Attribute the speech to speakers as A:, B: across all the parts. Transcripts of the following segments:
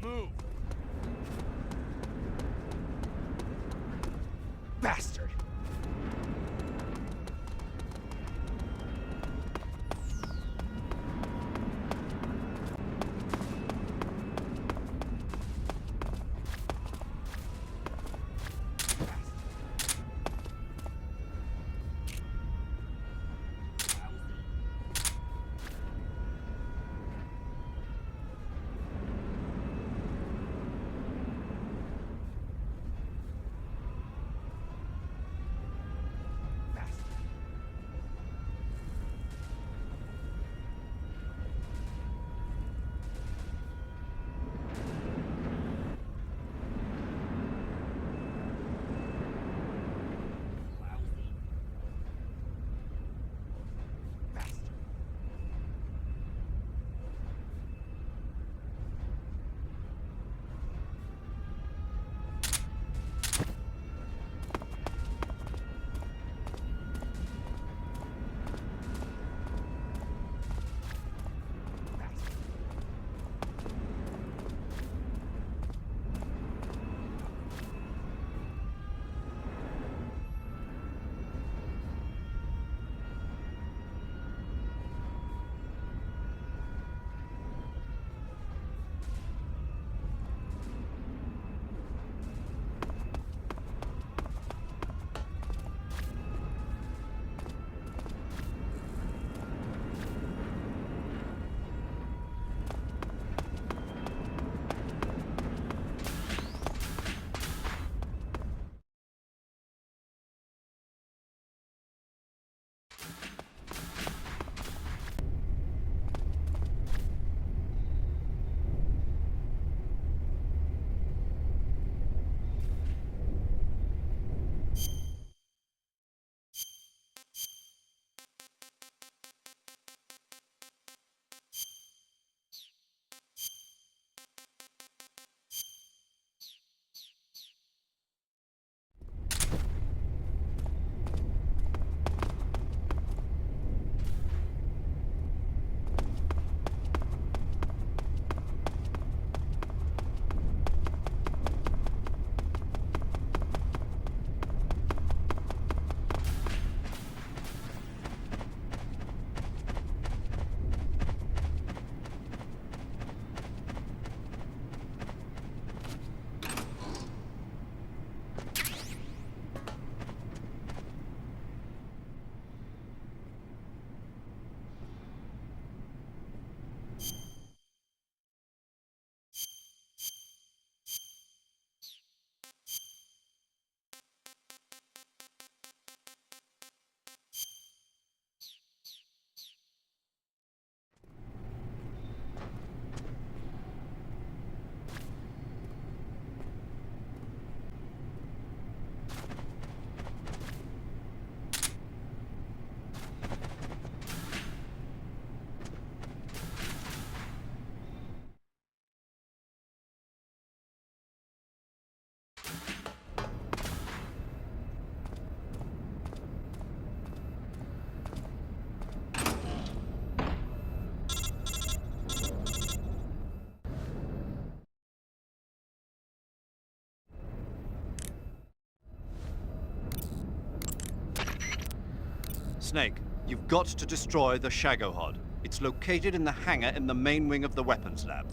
A: Move!
B: Bastard!
C: Snake, you've got to destroy the Shagohod. It's located in the hangar in the main wing of the weapons lab.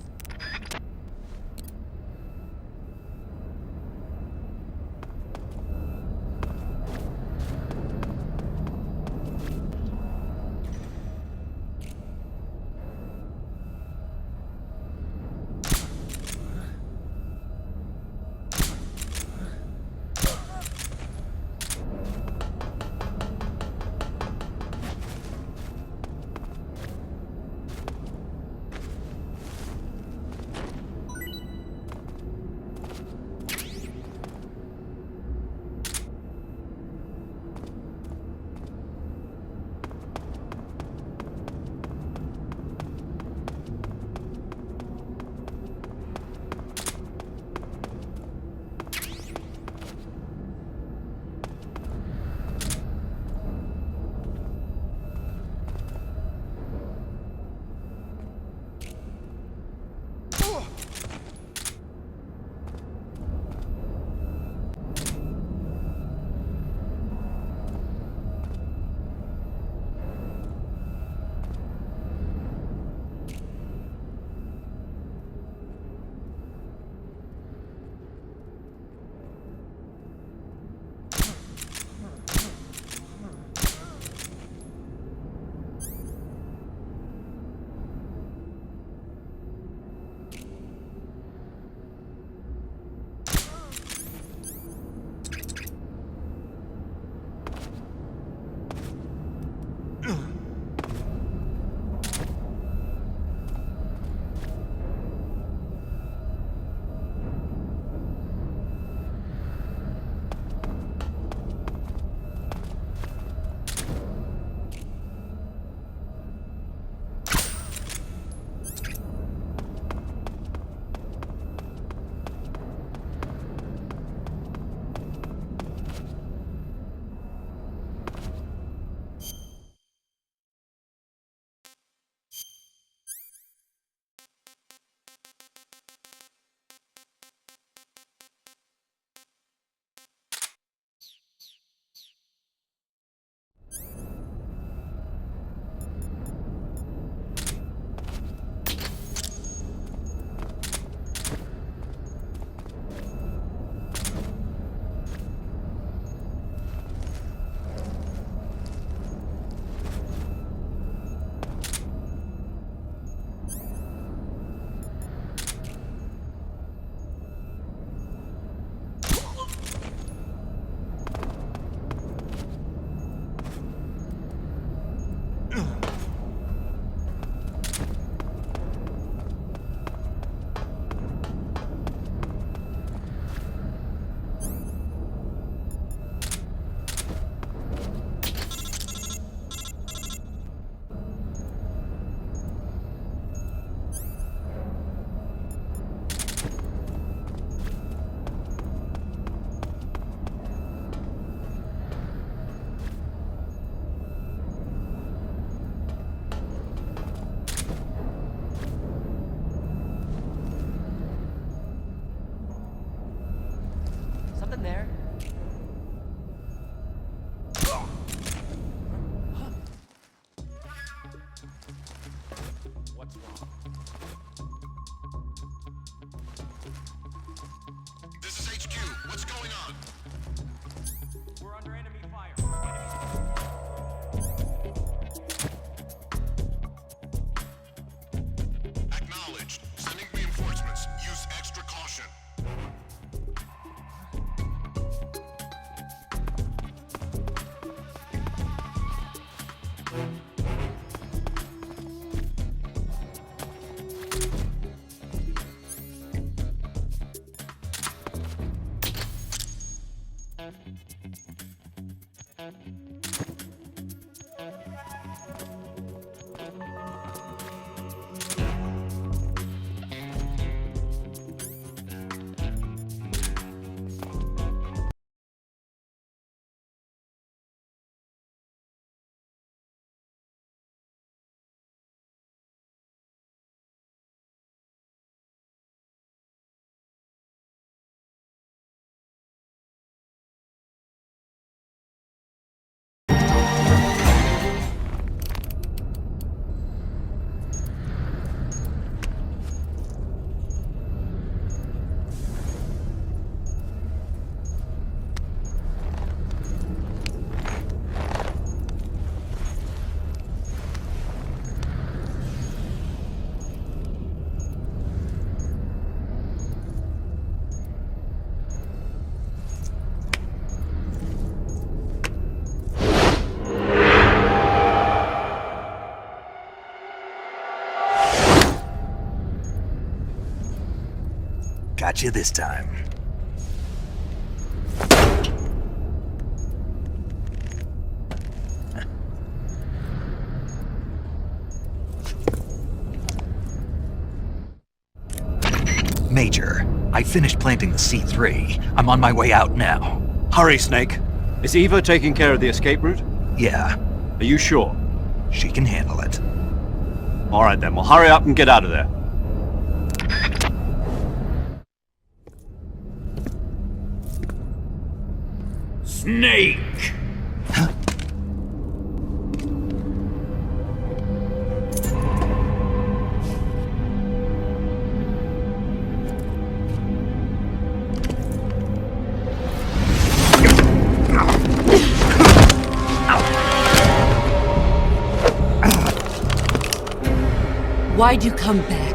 A: Got you this time. Major, I finished planting the C3. I'm on my way out now.
C: Hurry, Snake. Is Eva taking care of the escape route?
A: Yeah,
C: Are you sure?
A: she can handle it.
C: All right then, well hurry up and get out of there.
B: Snake!
D: Why'd you come back?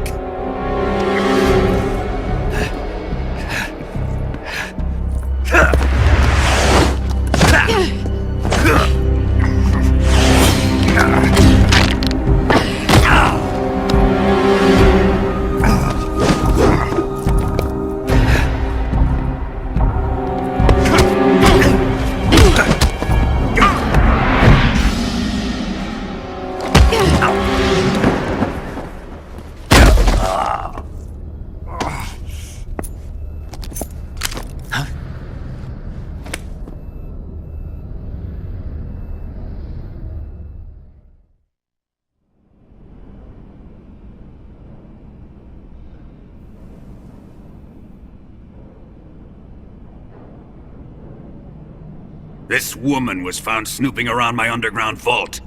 B: This woman was found snooping around my underground vault.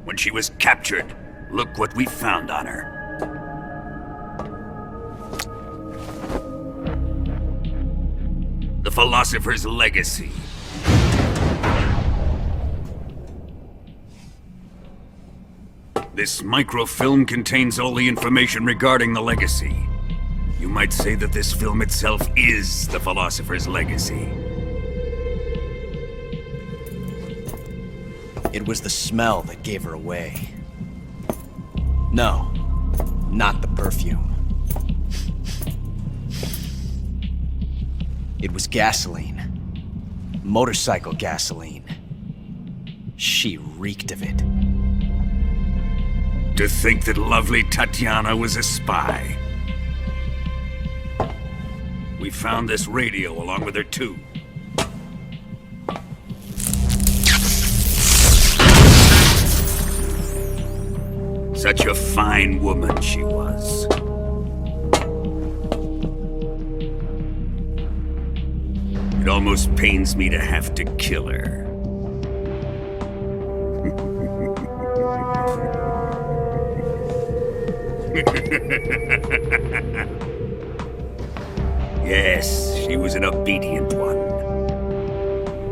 B: When she was captured, look what we found on her. The philosopher's legacy. This microfilm contains all the information regarding the legacy. You might say that this film itself is the philosopher's legacy.
E: It was the smell that gave her away. No, not the perfume. It was gasoline. Motorcycle gasoline. She reeked of it.
B: To think that lovely Tatiana was a spy. We found this radio along with her too. Such a fine woman she was. It almost pains me to have to kill her. Yes, she was an obedient one.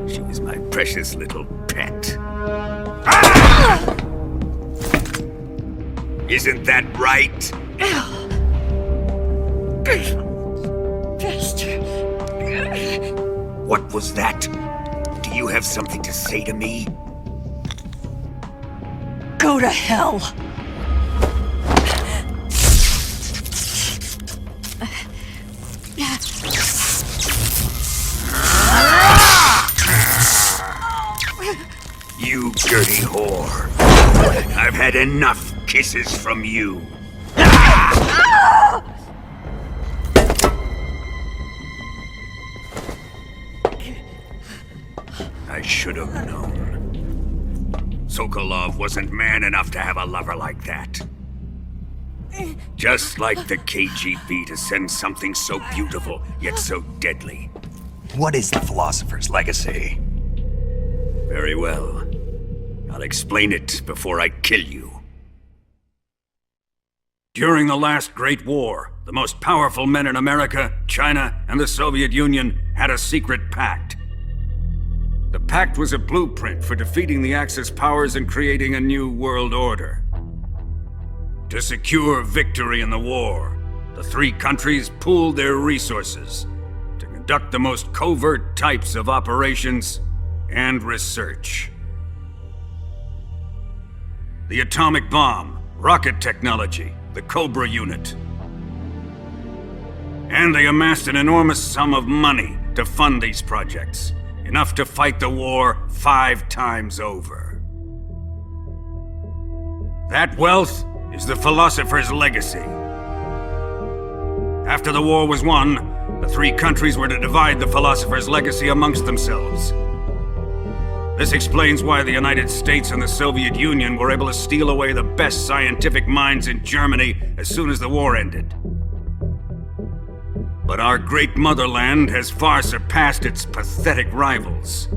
B: She was my precious little pet. Ah! Isn't that right?
D: Bastard.
B: What was that? Do you have something to say to me?
D: Go to hell.
B: You dirty whore. I've had enough kisses from you. I should have known. Sokolov wasn't man enough to have a lover like that. Just like the KGB to send something so beautiful, yet so deadly.
A: What is the philosopher's legacy?
B: Very well. I'll explain it before I kill you. During the last Great War, the most powerful men in America, China, and the Soviet Union had a secret pact. The pact was a blueprint for defeating the Axis powers and creating a new world order. To secure victory in the war, the three countries pooled their resources to conduct the most covert types of operations and research. The atomic bomb, rocket technology, the Cobra unit. And they amassed an enormous sum of money to fund these projects. Enough to fight the war 5 times over. That wealth is the philosopher's legacy. After the war was won, the 3 countries were to divide the philosopher's legacy amongst themselves. This explains why the United States and the Soviet Union were able to steal away the best scientific minds in Germany as soon as the war ended. But our great motherland has far surpassed its pathetic rivals.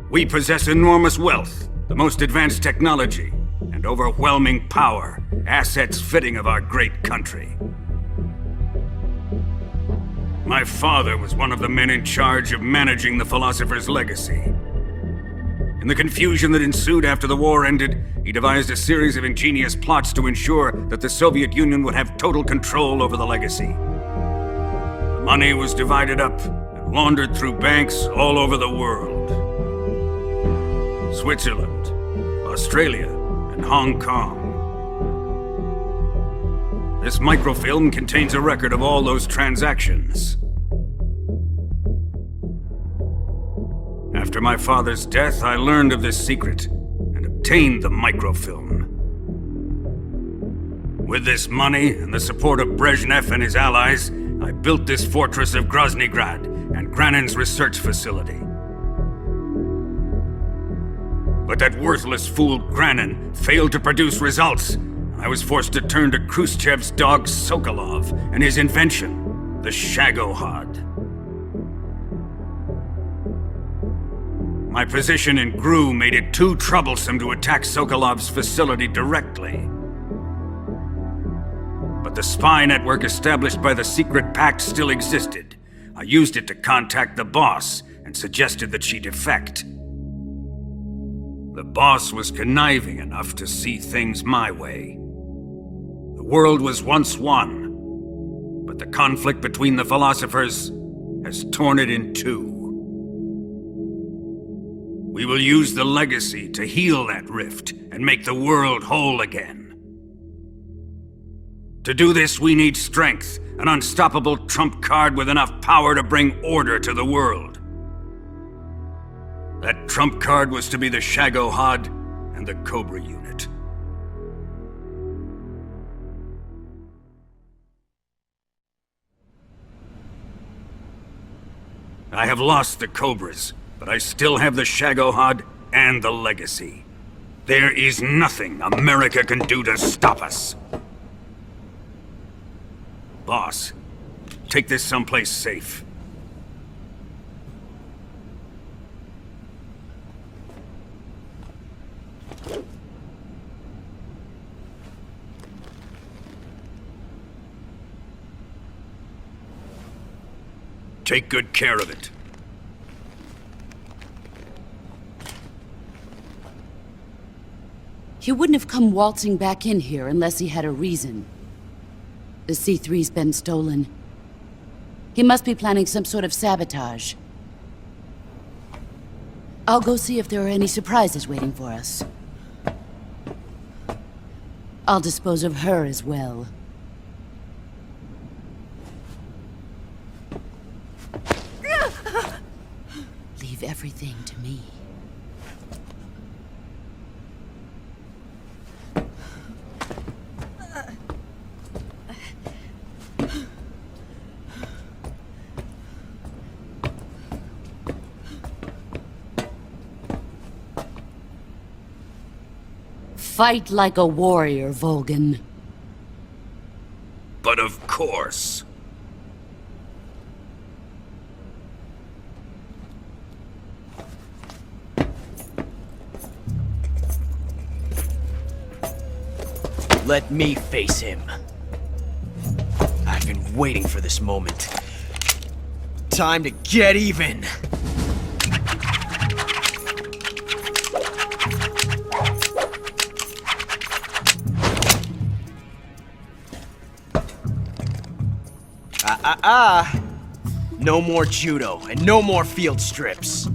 B: We possess enormous wealth, the most advanced technology, and overwhelming power, assets fitting of our great country. My father was one of the men in charge of managing the philosopher's legacy. In the confusion that ensued after the war ended, he devised a series of ingenious plots to ensure that the Soviet Union would have total control over the legacy. The money was divided up and laundered through banks all over the world. Switzerland, Australia, and Hong Kong. This microfilm contains a record of all those transactions. After my father's death, I learned of this secret and obtained the microfilm. With this money and the support of Brezhnev and his allies, I built this fortress of Groznygrad and Granin's research facility. But that worthless fool Granin failed to produce results. I was forced to turn to Khrushchev's dog Sokolov and his invention, the Shagohod. My position in GRU made it too troublesome to attack Sokolov's facility directly. But the spy network established by the secret pact still existed. I used it to contact the boss and suggested that she defect. The boss was conniving enough to see things my way. The world was once one, but the conflict between the philosophers has torn it in 2. We will use the legacy to heal that rift and make the world whole again. To do this, we need strength, an unstoppable trump card with enough power to bring order to the world. That trump card was to be the Shagohod and the Cobra unit. I have lost the Cobras, but I still have the Shagohod and the legacy. There is nothing America can do to stop us. Boss, take this someplace safe. Take good care of it.
D: He wouldn't have come waltzing back in here unless he had a reason. The C3's been stolen. He must be planning some sort of sabotage. I'll go see if there are any surprises waiting for us. I'll dispose of her as well. Leave everything to me. Fight like a warrior, Volgan.
B: But of course.
E: Let me face him. I've been waiting for this moment. Time to get even! No more judo, and no more field strips.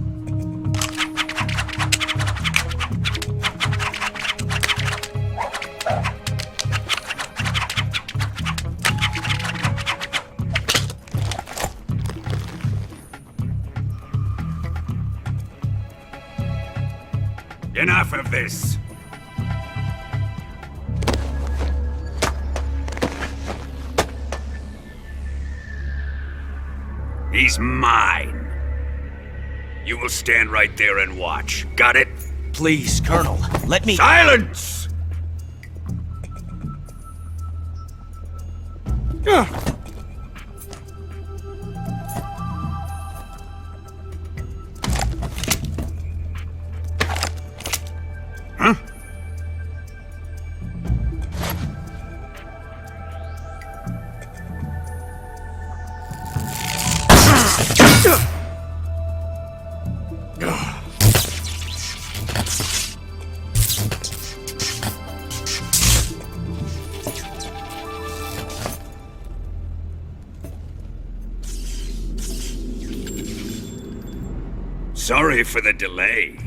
B: Enough of this! He's mine. You will stand right there and watch. Got it?
E: Please, Colonel, let me—
B: Silence! Huh? Sorry for the delay.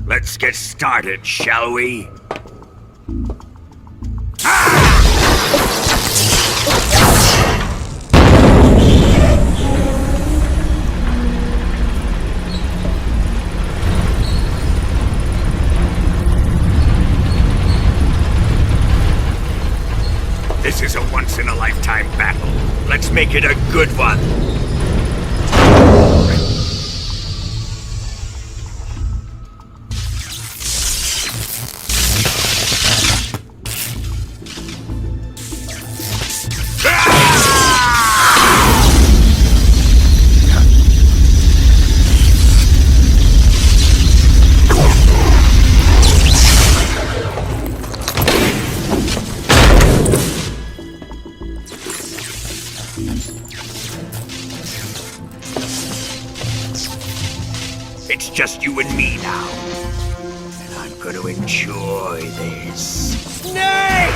B: Let's get started, shall we? This is a once-in-a-lifetime battle. Let's make it a good one. It's just you and me now. And I'm gonna enjoy this. Snake!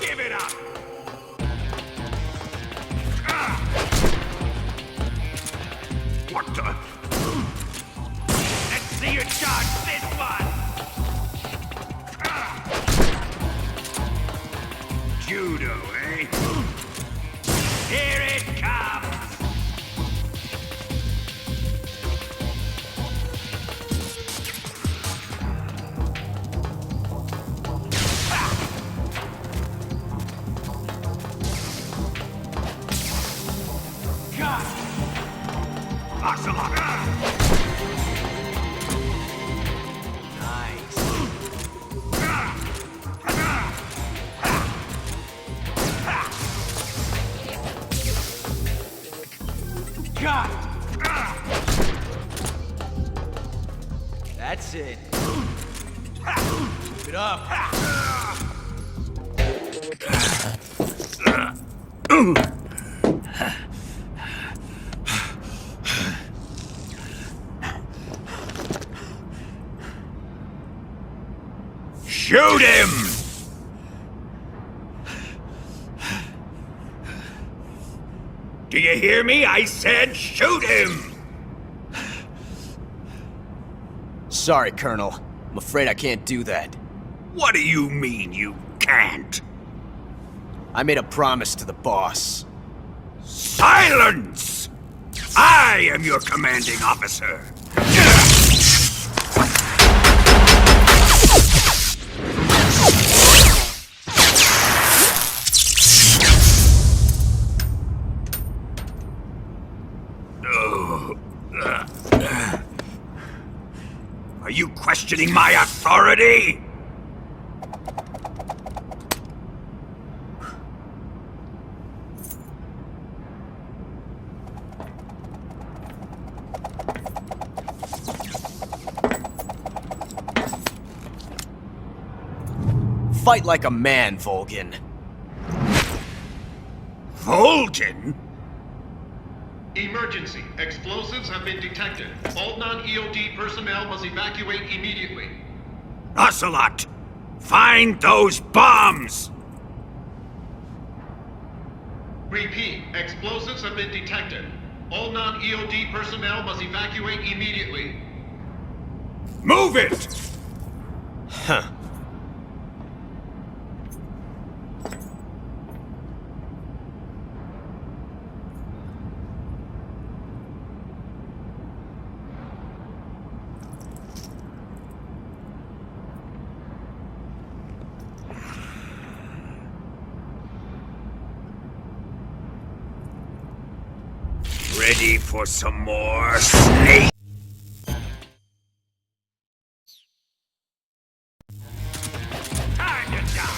B: Give it up! What the? Let's see you charge this one! Judo, eh? Here it comes!
E: That's it. Keep it up.
B: Shoot him! Do you hear me? I said shoot him!
E: Sorry, Colonel. I'm afraid I can't do that.
B: What do you mean you can't?
E: I made a promise to the boss.
B: Silence! I am your commanding officer. Are you questioning questioning my authority?
E: Fight like a man, Volgin.
B: Volgin?
F: Emergency. Explosives have been detected. All non-EOD personnel must evacuate immediately.
B: Ocelot! Find those bombs!
F: Repeat. Explosives have been detected. All non-EOD personnel must evacuate immediately.
B: Move it!
E: Huh.
B: Ready for some more snake? Time to die!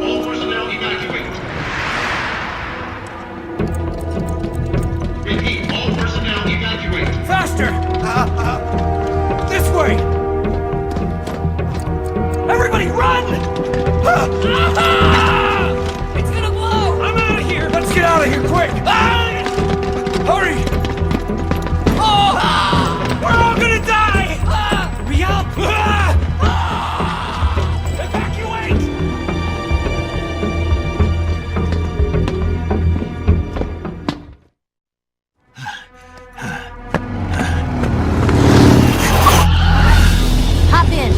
F: All personnel evacuate. Repeat. All personnel evacuate.
E: Faster! This way! Everybody run! It's gonna blow! I'm out of here! Let's get out of here quick! Hurry! We're all gonna die! Hurry up! Evacuate!
D: Hop in.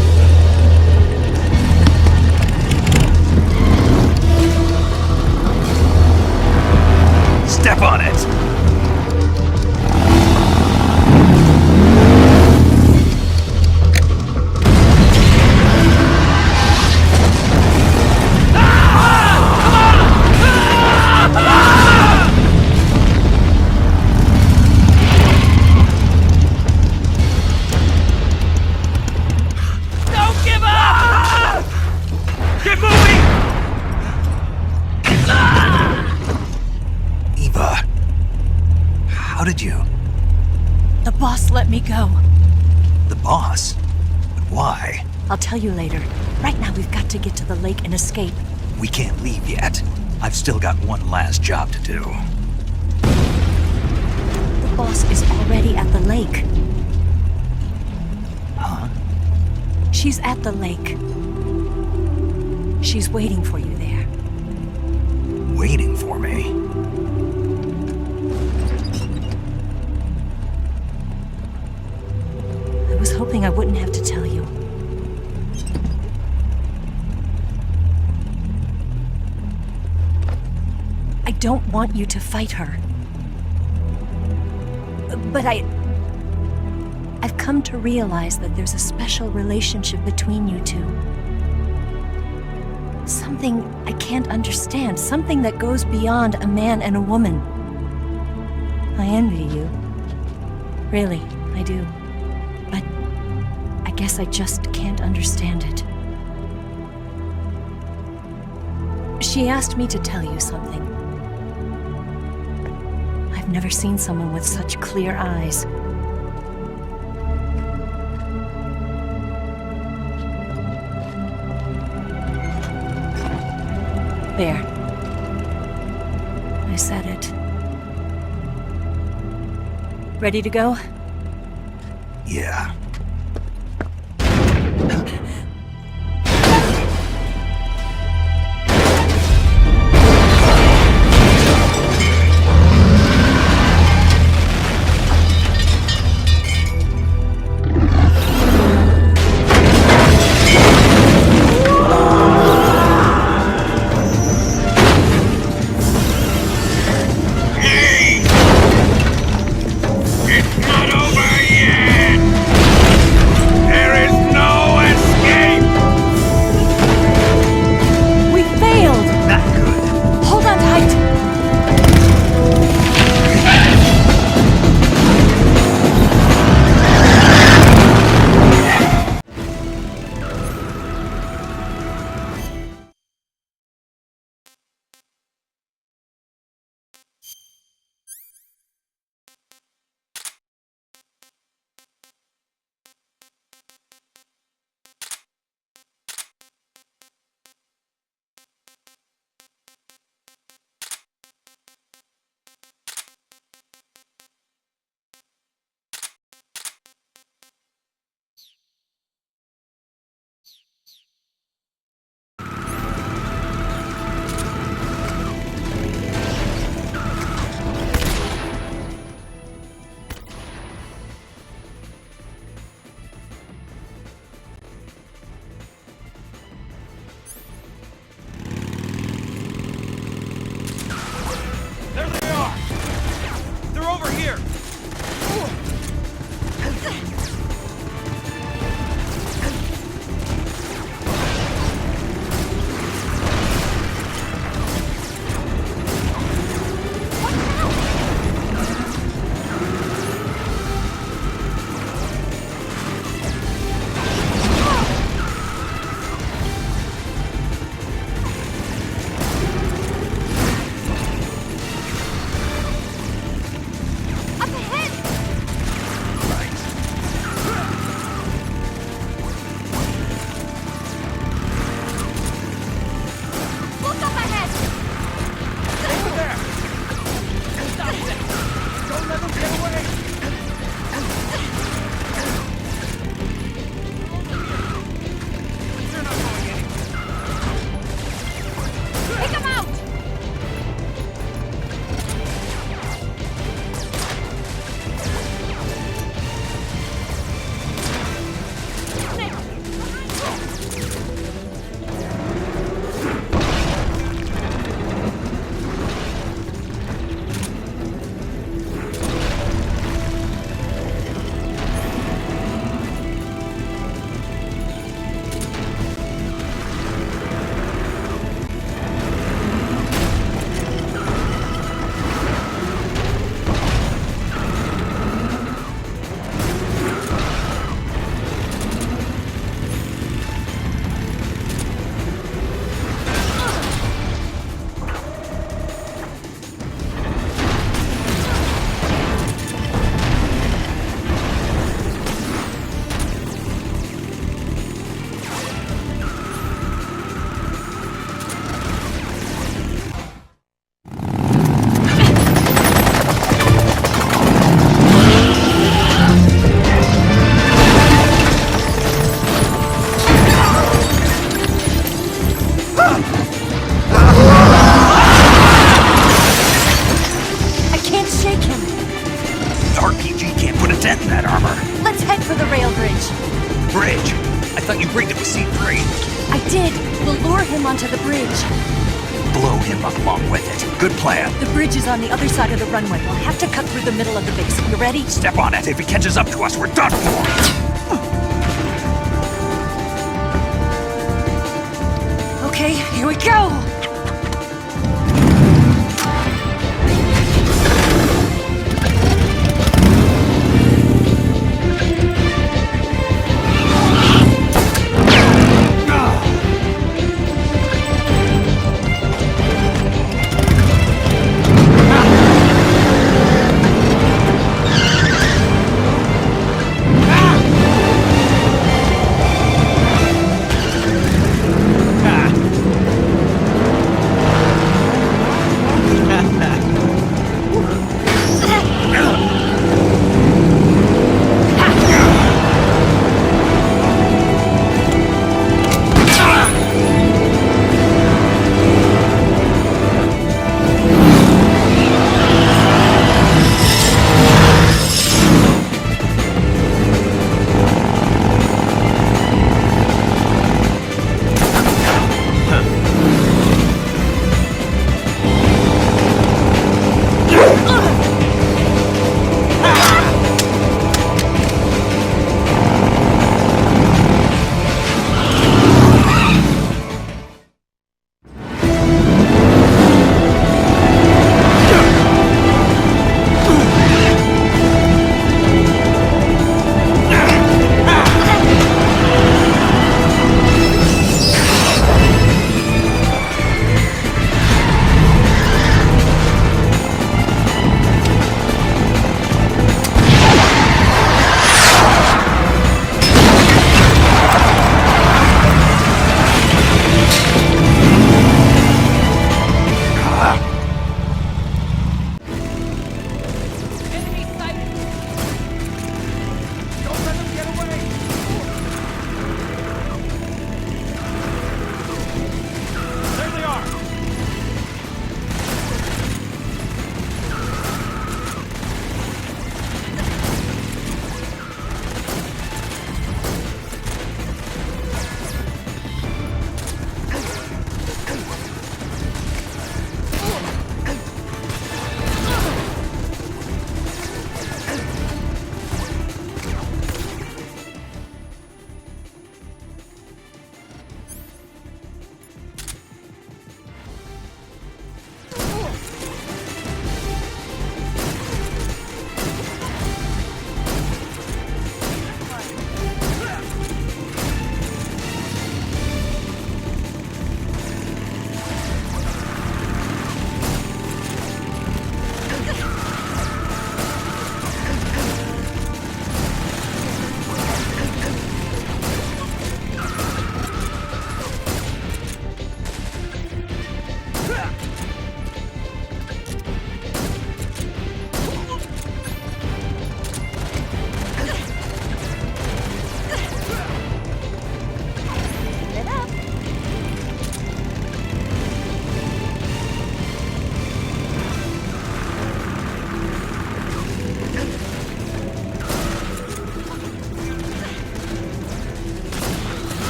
G: go.
A: The boss? But why?
G: I'll tell you later. Right now, we've got to get to the lake and escape.
A: We can't leave yet. I've still got one last job to do.
G: The boss is already at the lake.
A: Huh?
G: She's at the lake. She's waiting for you there.
A: Waiting for me?
G: I was hoping I wouldn't have to tell you. I don't want you to fight her. But I've come to realize that there's a special relationship between you two. Something I can't understand, something that goes beyond a man and a woman. I envy you. Really, I do. But I guess I just can't understand it. She asked me to tell you something. I've never seen someone with such clear eyes. There. I said it. Ready to go?
A: Yeah.
B: It's not
A: bridge. I thought you briefed it with C3.
G: I did. We'll lure him onto the bridge.
A: Blow him up along with it. Good plan.
G: The bridge is on the other side of the runway. We'll have to cut through the middle of the base. You ready?
A: Step on it. If he catches up to us, we're done for.
G: Okay, here we go!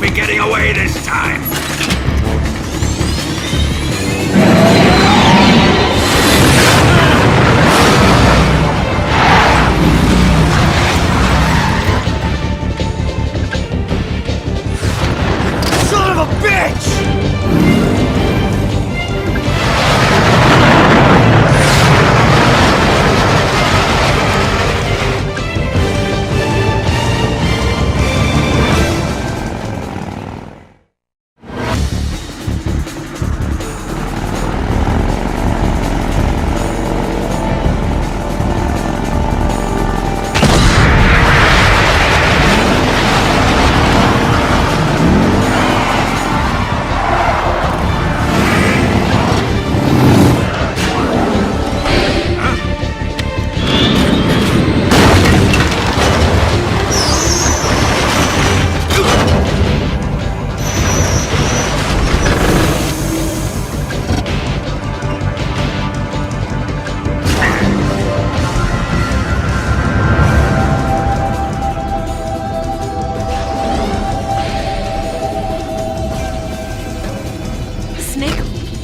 B: be getting away this time!
E: Son of a bitch!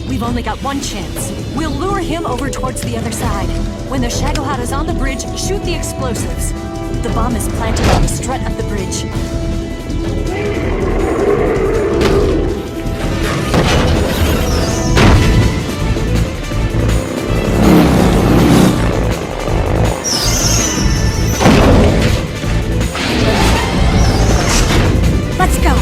G: We've only got one chance. We'll lure him over towards the other side. When the Shagohod is on the bridge, shoot the explosives. The bomb is planted on the strut of the bridge. Let's go!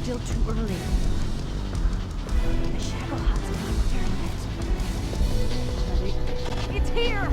G: Still too early. The Shagohod's not there yet. But it's here!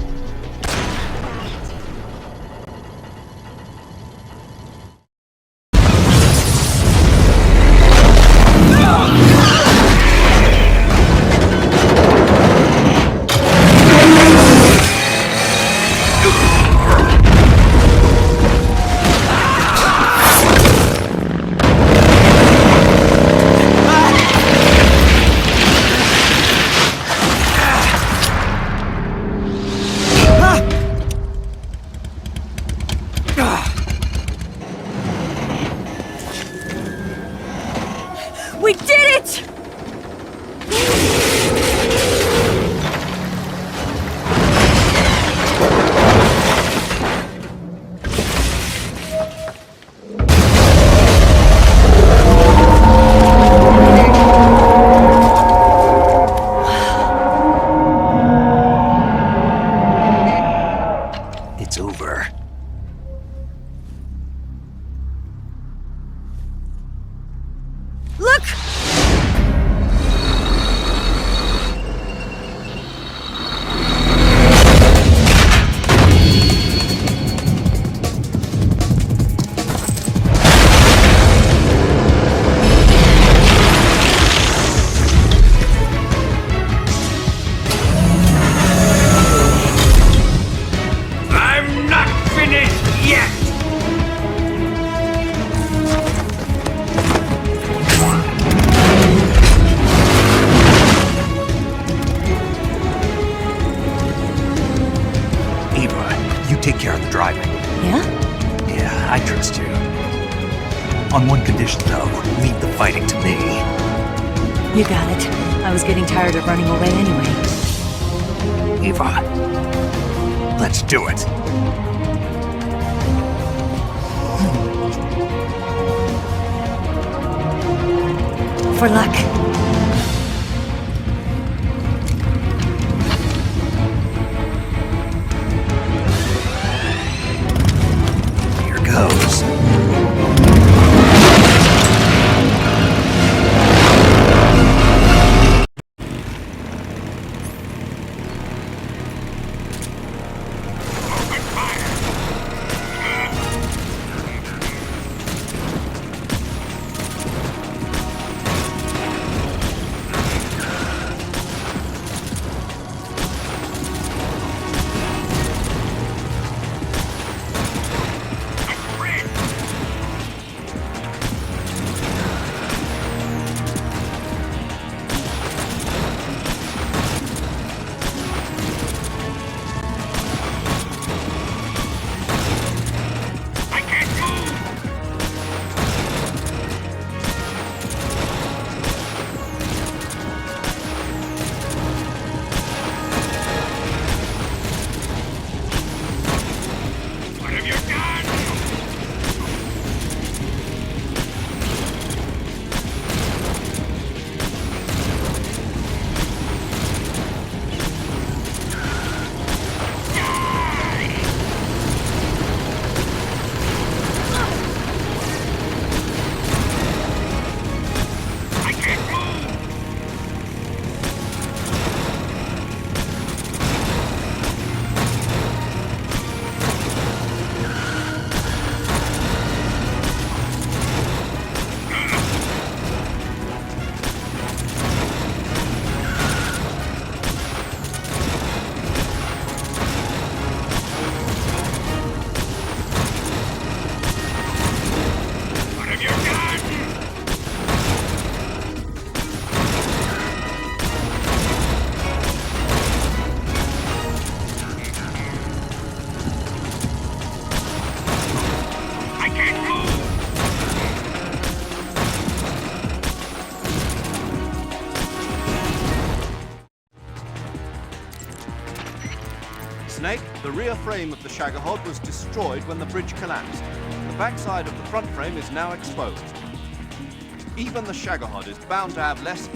A: driving.
G: Yeah?
A: Yeah, I trust you. On one condition, though. Leave the fighting to me.
G: You got it. I was getting tired of running away anyway.
A: Eva, let's do it.
G: For luck.
A: Here goes.
C: Snake, the rear frame of the Shagohod was destroyed when the bridge collapsed. The backside of the front frame is now exposed. Even the Shagohod is bound to have less...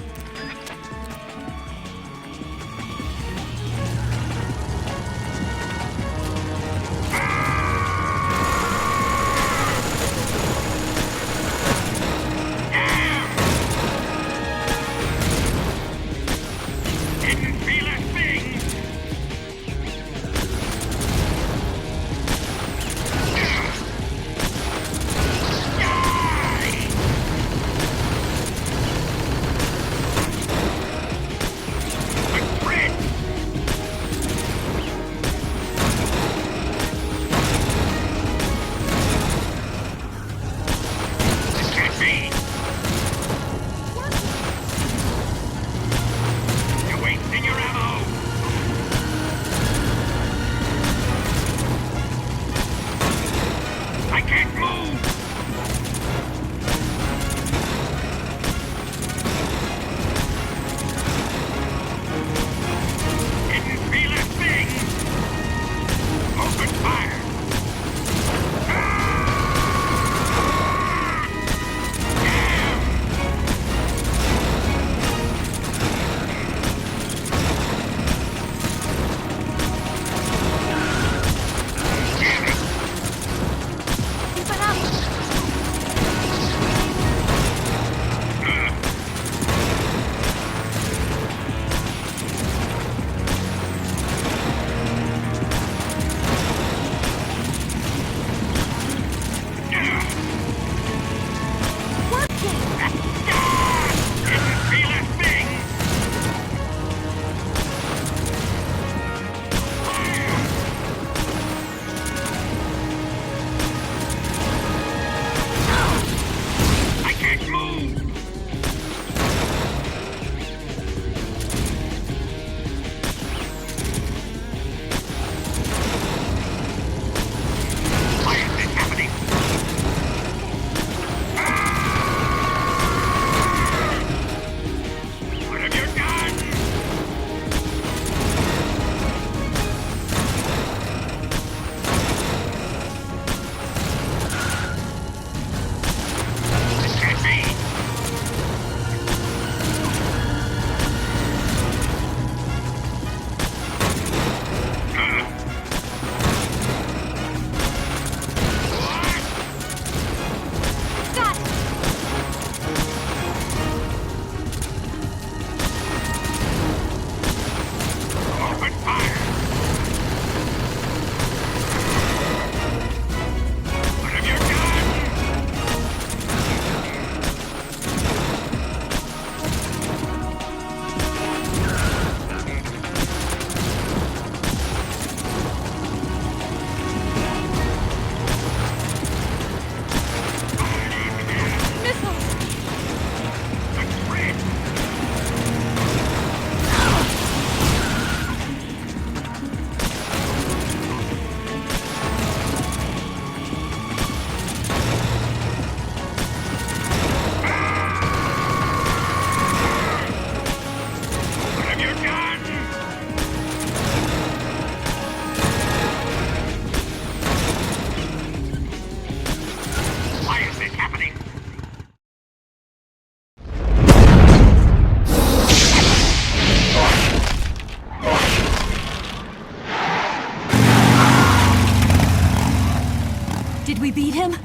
G: Did we beat him?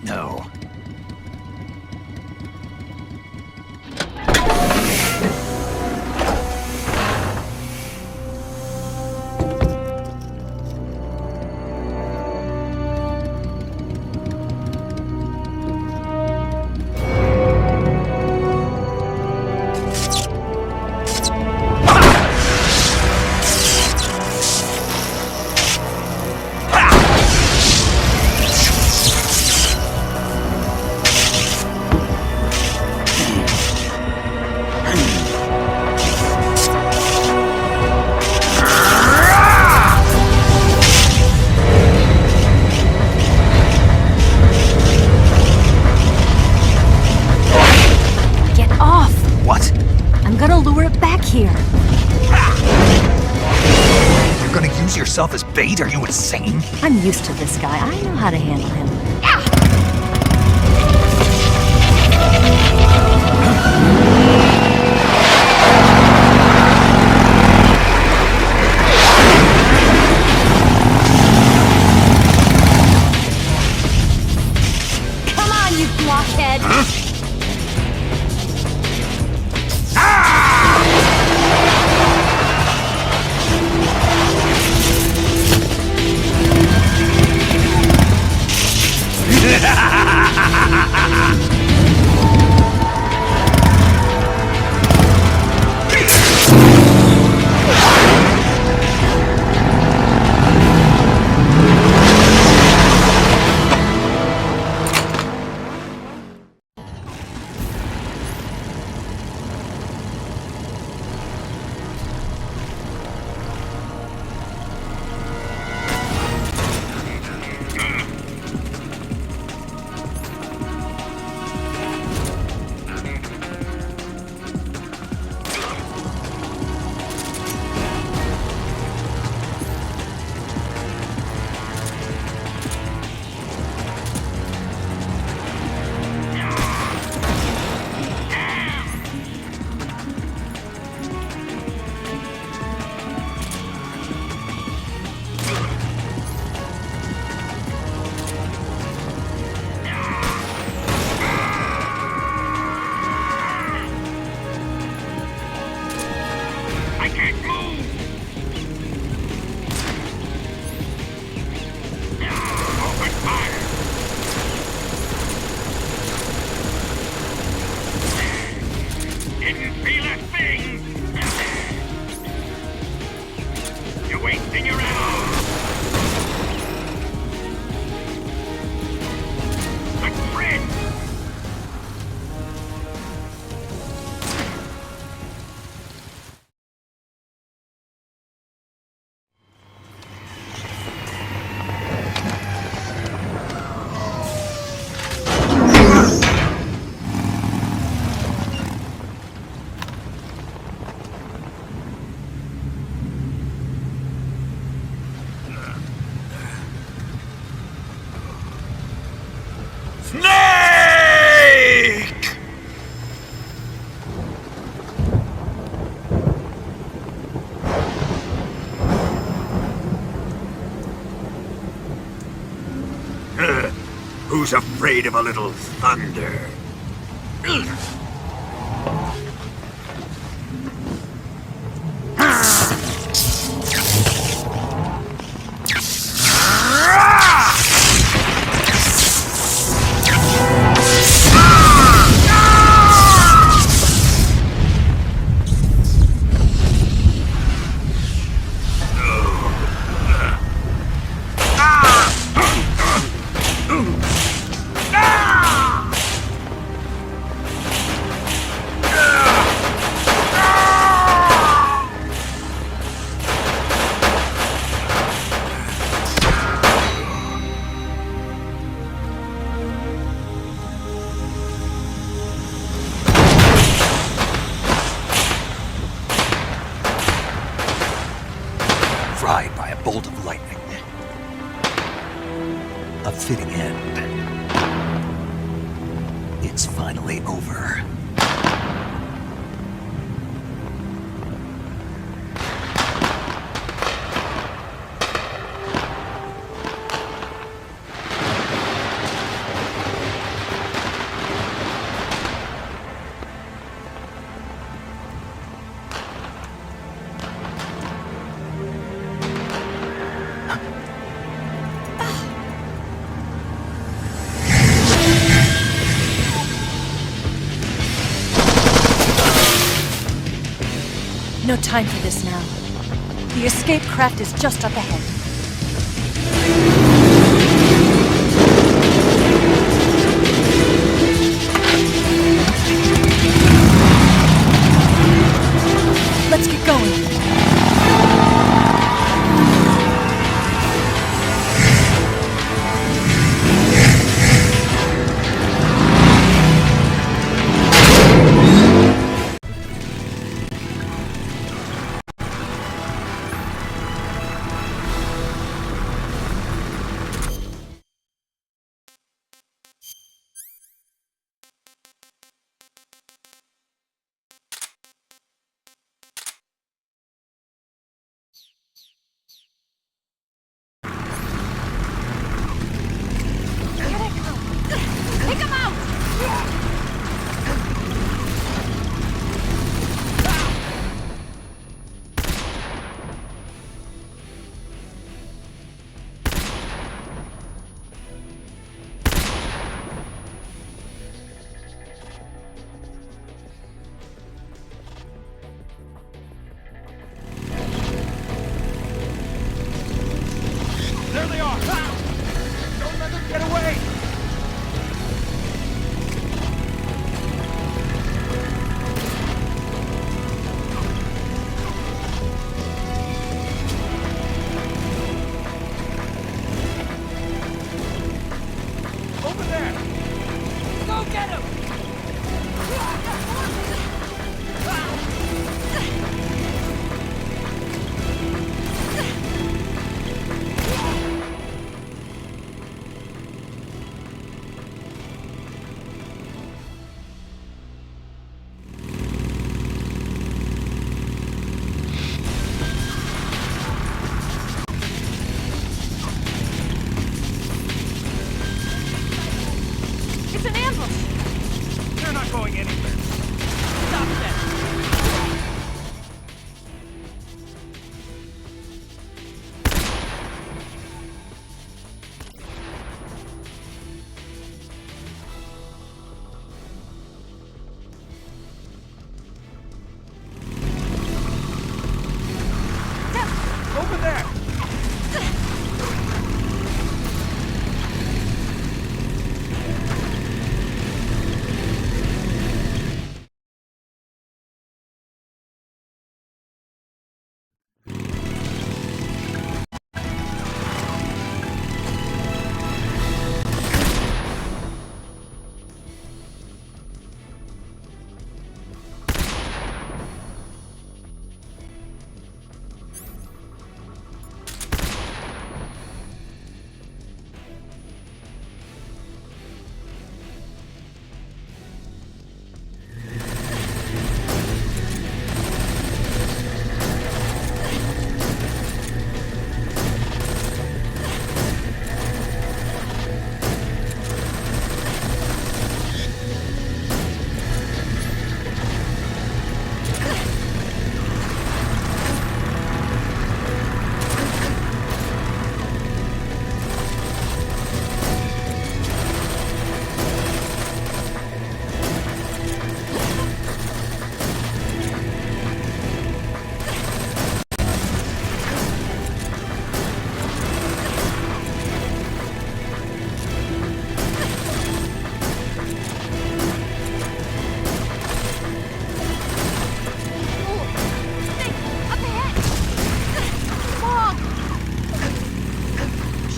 A: No. Yourself as bait? Are you insane?
G: I'm used to this guy. I know how to handle him. Come on, you blockhead! Huh?
B: Who's afraid of a little thunder?
A: Fried by a bolt of lightning. A fitting end. It's finally over.
G: time for this now. The escape craft is just up ahead. Let's get going.
E: There they are! Don't let them get away! Over there! Go get him!
G: It's an ambush!
E: They're not going anywhere. Stop them! Over there!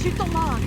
G: Shoot the log!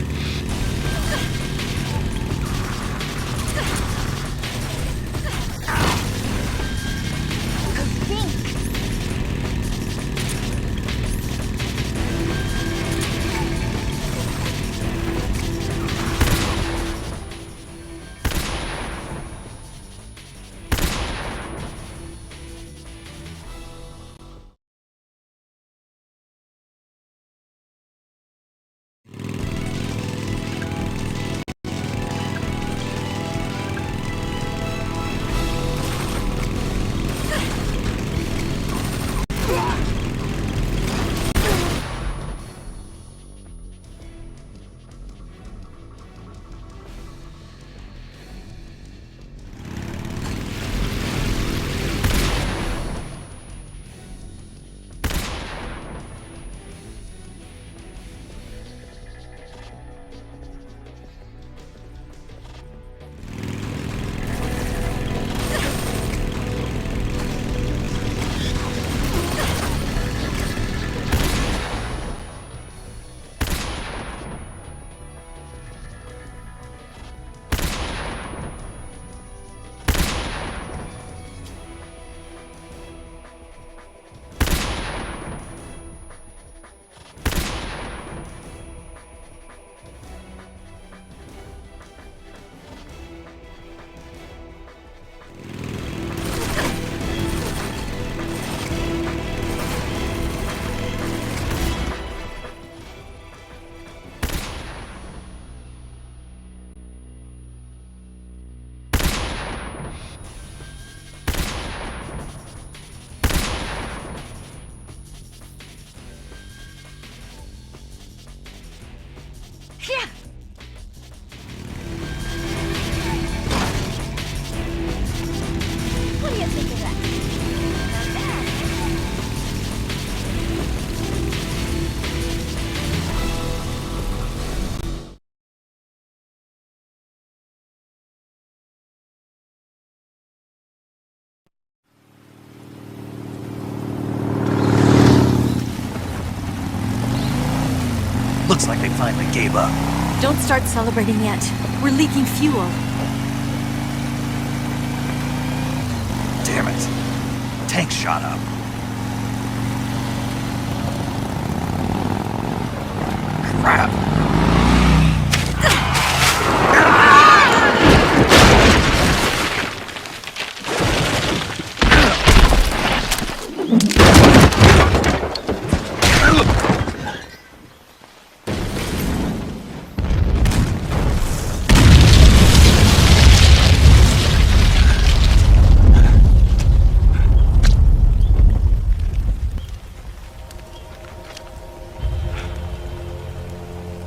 A: Looks like they finally gave up.
G: Don't start celebrating yet. We're leaking fuel.
A: Damn it. Tank shot up. Crap.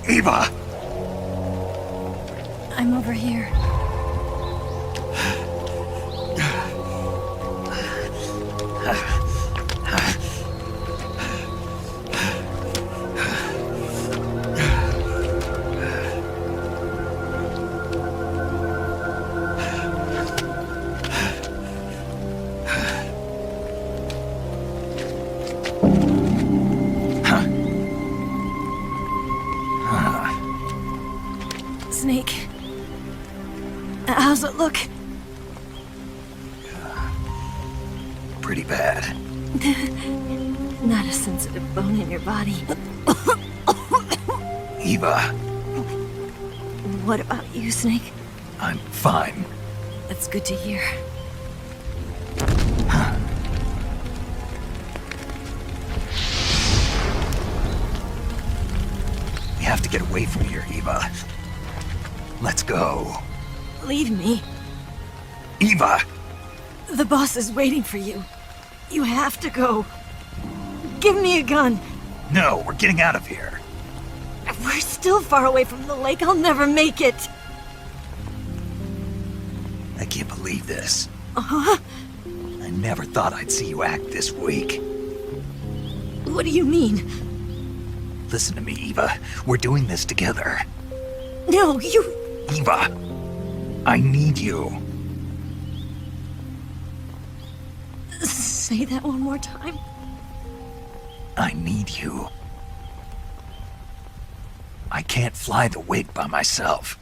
A: Eva!
G: I'm over here. Snake. How's it look?
A: Pretty bad.
G: Not a sensitive bone in your body.
A: Eva,
G: What about you, Snake?
A: I'm fine.
G: That's good to hear.
A: We have to get away from here, Eva. Let's go.
G: Leave me.
A: Eva!
G: The boss is waiting for you. You have to go. Give me a gun.
A: No, we're getting out of here.
G: We're still far away from the lake. I'll never make it.
A: I can't believe this.
G: Uh-huh.
A: I never thought I'd see you act this weak.
G: What do you mean?
A: Listen to me, Eva. We're doing this together.
G: No, you...
A: Eva, I need you.
G: Say that one more time.
A: I need you. I can't fly the wig by myself.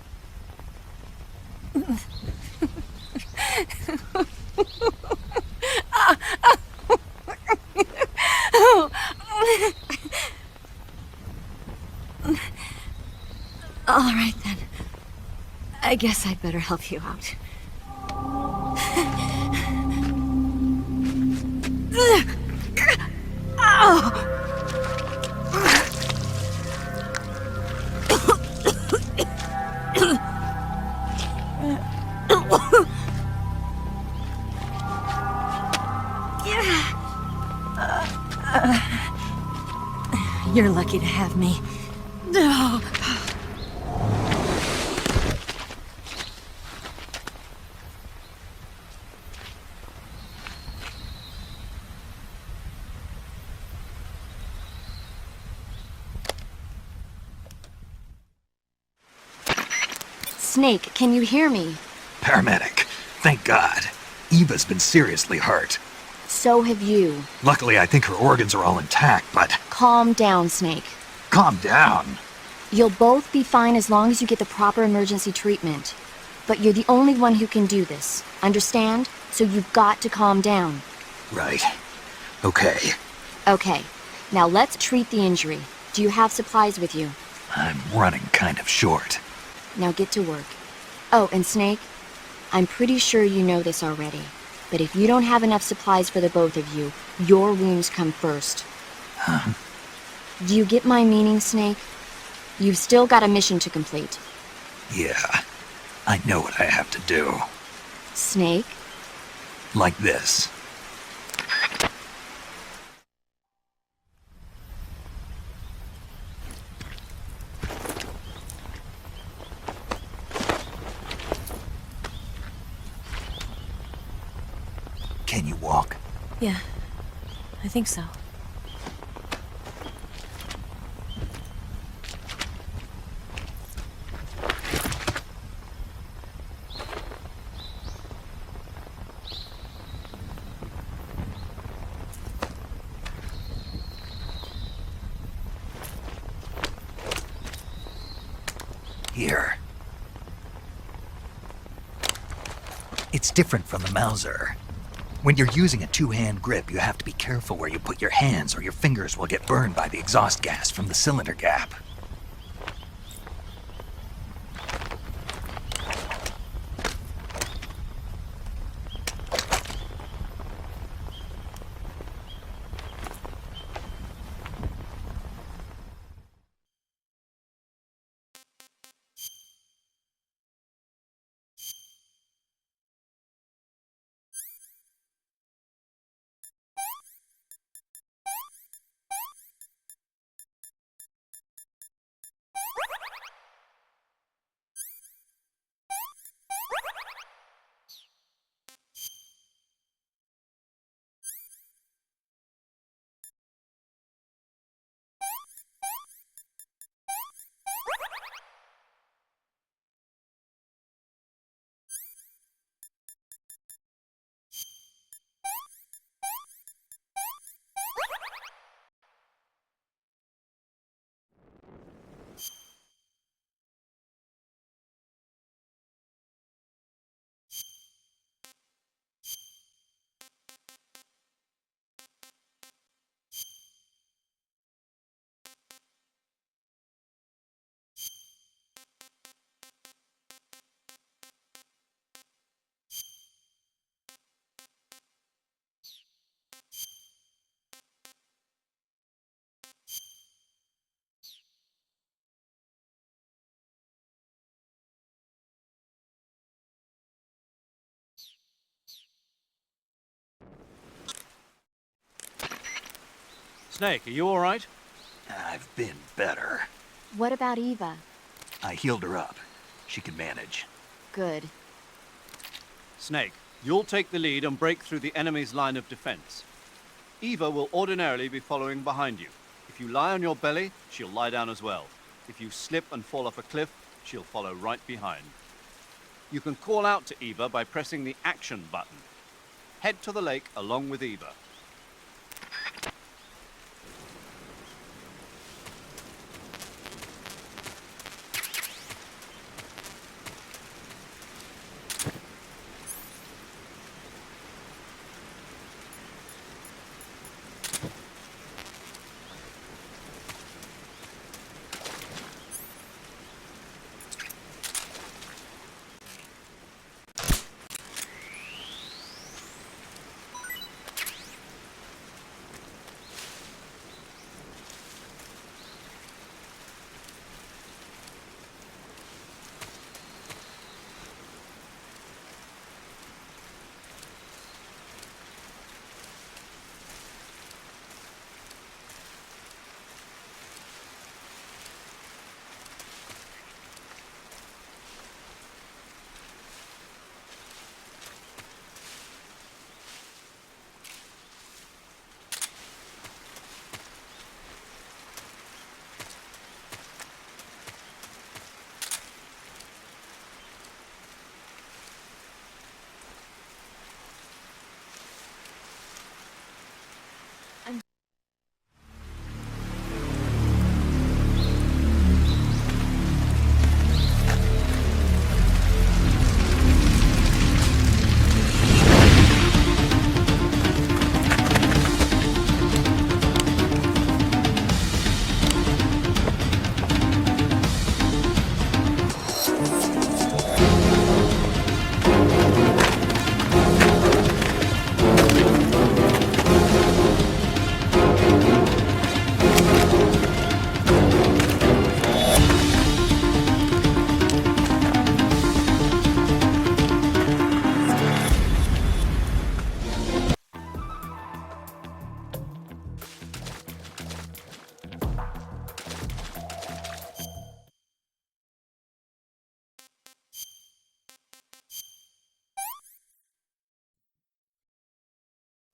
G: All right, then. I guess I'd better help you out. You're lucky to have me.
H: Snake, can you hear me?
A: Paramedic, thank God. Eva's been seriously hurt.
H: So have you.
A: Luckily, I think her organs are all intact, but...
H: Calm down, Snake.
A: Calm down.
H: You'll both be fine as long as you get the proper emergency treatment. But you're the only one who can do this. Understand? So you've got to calm down.
A: Right. Okay.
H: Okay. Now let's treat the injury. Do you have supplies with you?
A: I'm running kind of short.
H: Now get to work. Oh, and Snake, I'm pretty sure you know this already. But if you don't have enough supplies for the both of you, your wounds come first.
A: Huh?
H: Do you get my meaning, Snake? You've still got a mission to complete.
A: Yeah. I know what I have to do.
H: Snake?
A: Like this. Can you walk?
G: Yeah, I think so.
A: Here. It's different from the Mauser. When you're using a two-hand grip, you have to be careful where you put your hands or your fingers will get burned by the exhaust gas from the cylinder gap.
C: Snake, are you all right?
A: I've been better.
H: What about Eva?
A: I healed her up. She can manage.
H: Good.
C: Snake, you'll take the lead and break through the enemy's line of defense. Eva will ordinarily be following behind you. If you lie on your belly, she'll lie down as well. If you slip and fall off a cliff, she'll follow right behind. You can call out to Eva by pressing the action button. Head to the lake along with Eva.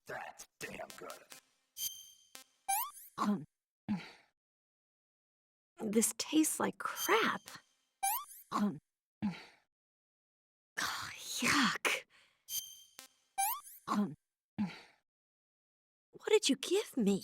A: That's damn good.
G: This tastes like crap. Yuck. What did you give me?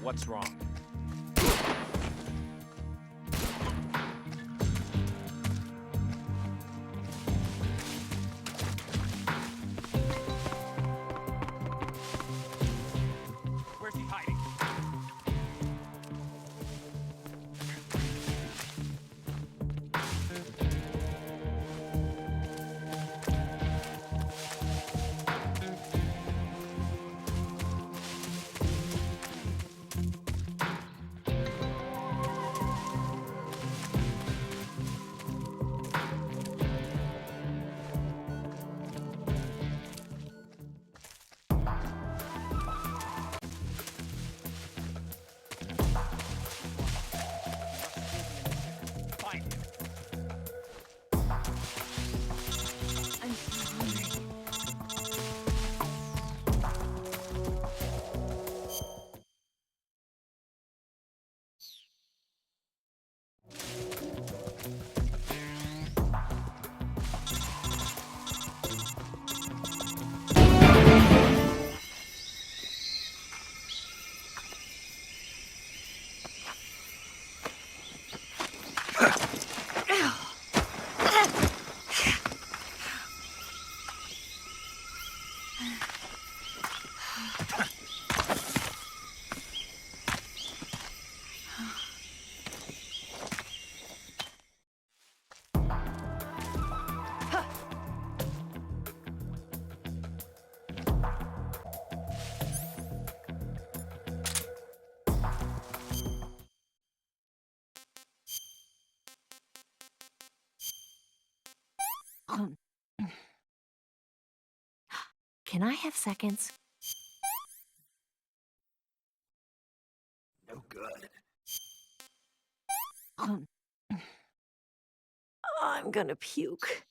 E: What's wrong? Where's he hiding? Find him.
H: I'm so hungry.
G: Can I have seconds?
A: No good.
G: I'm gonna puke.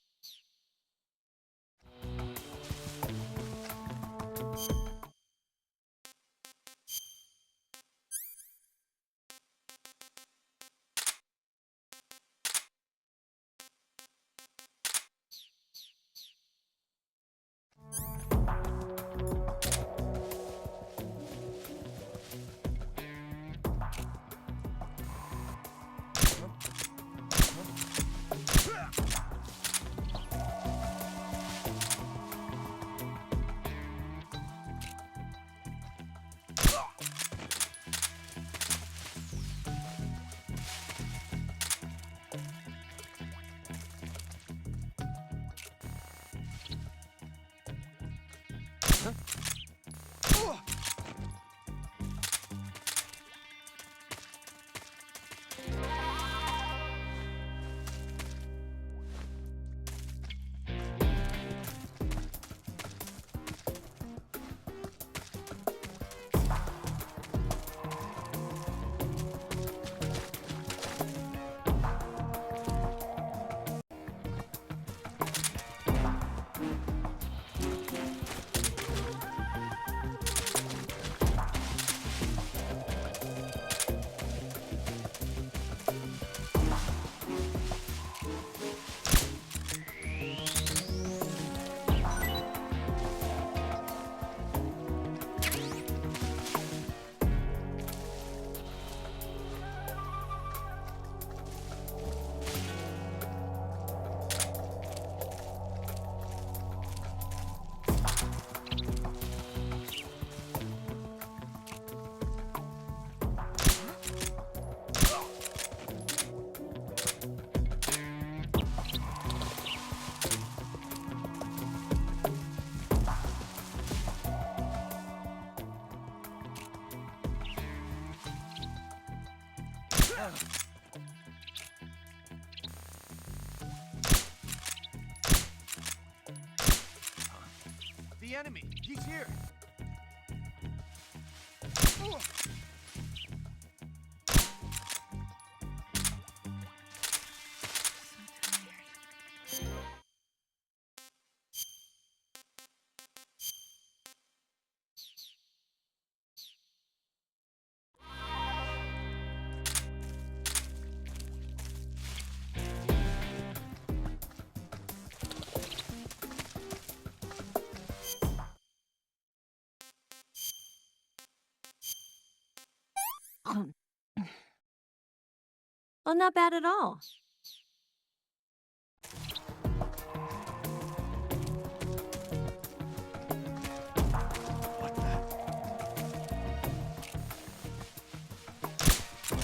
G: Well, not bad at all.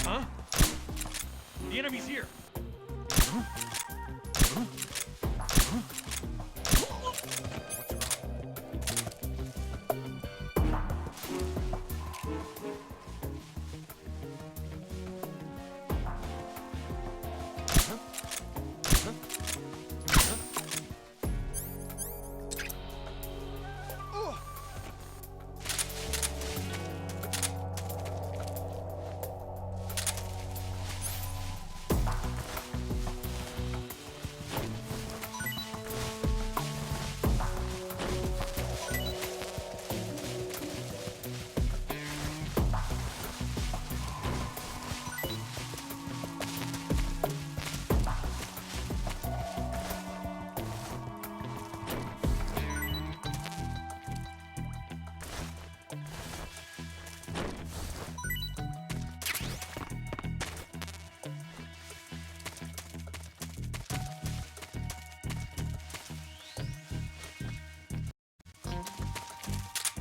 E: Huh? The enemy's here.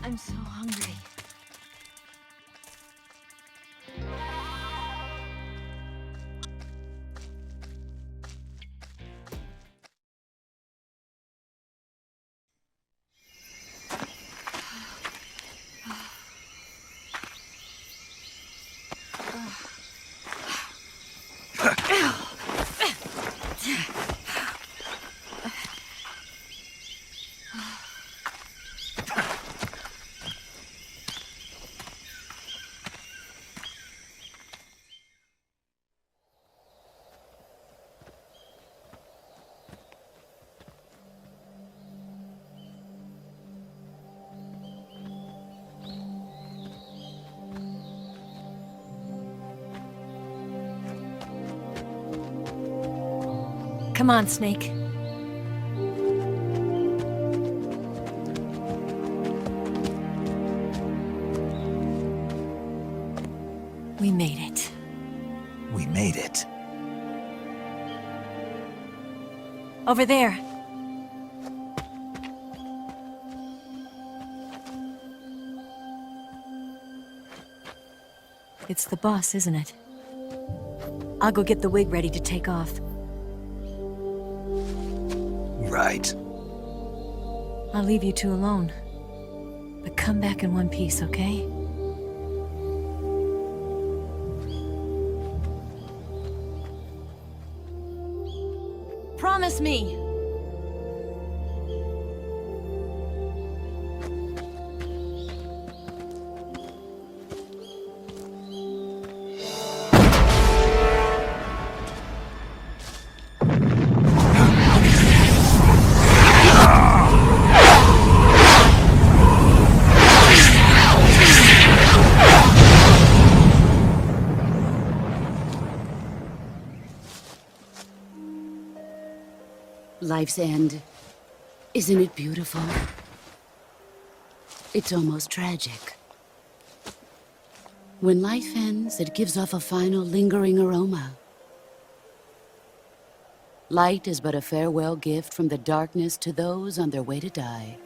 G: I'm so hungry. Come on, Snake. We made it.
A: We made it.
G: Over there. It's the boss, isn't it? I'll go get the wig ready to take off.
A: Right.
G: I'll leave you two alone. But come back in one piece, okay? Promise me!
D: Life's end. Isn't it beautiful? It's almost tragic. When life ends, it gives off a final lingering aroma. Light is but a farewell gift from the darkness to those on their way to die.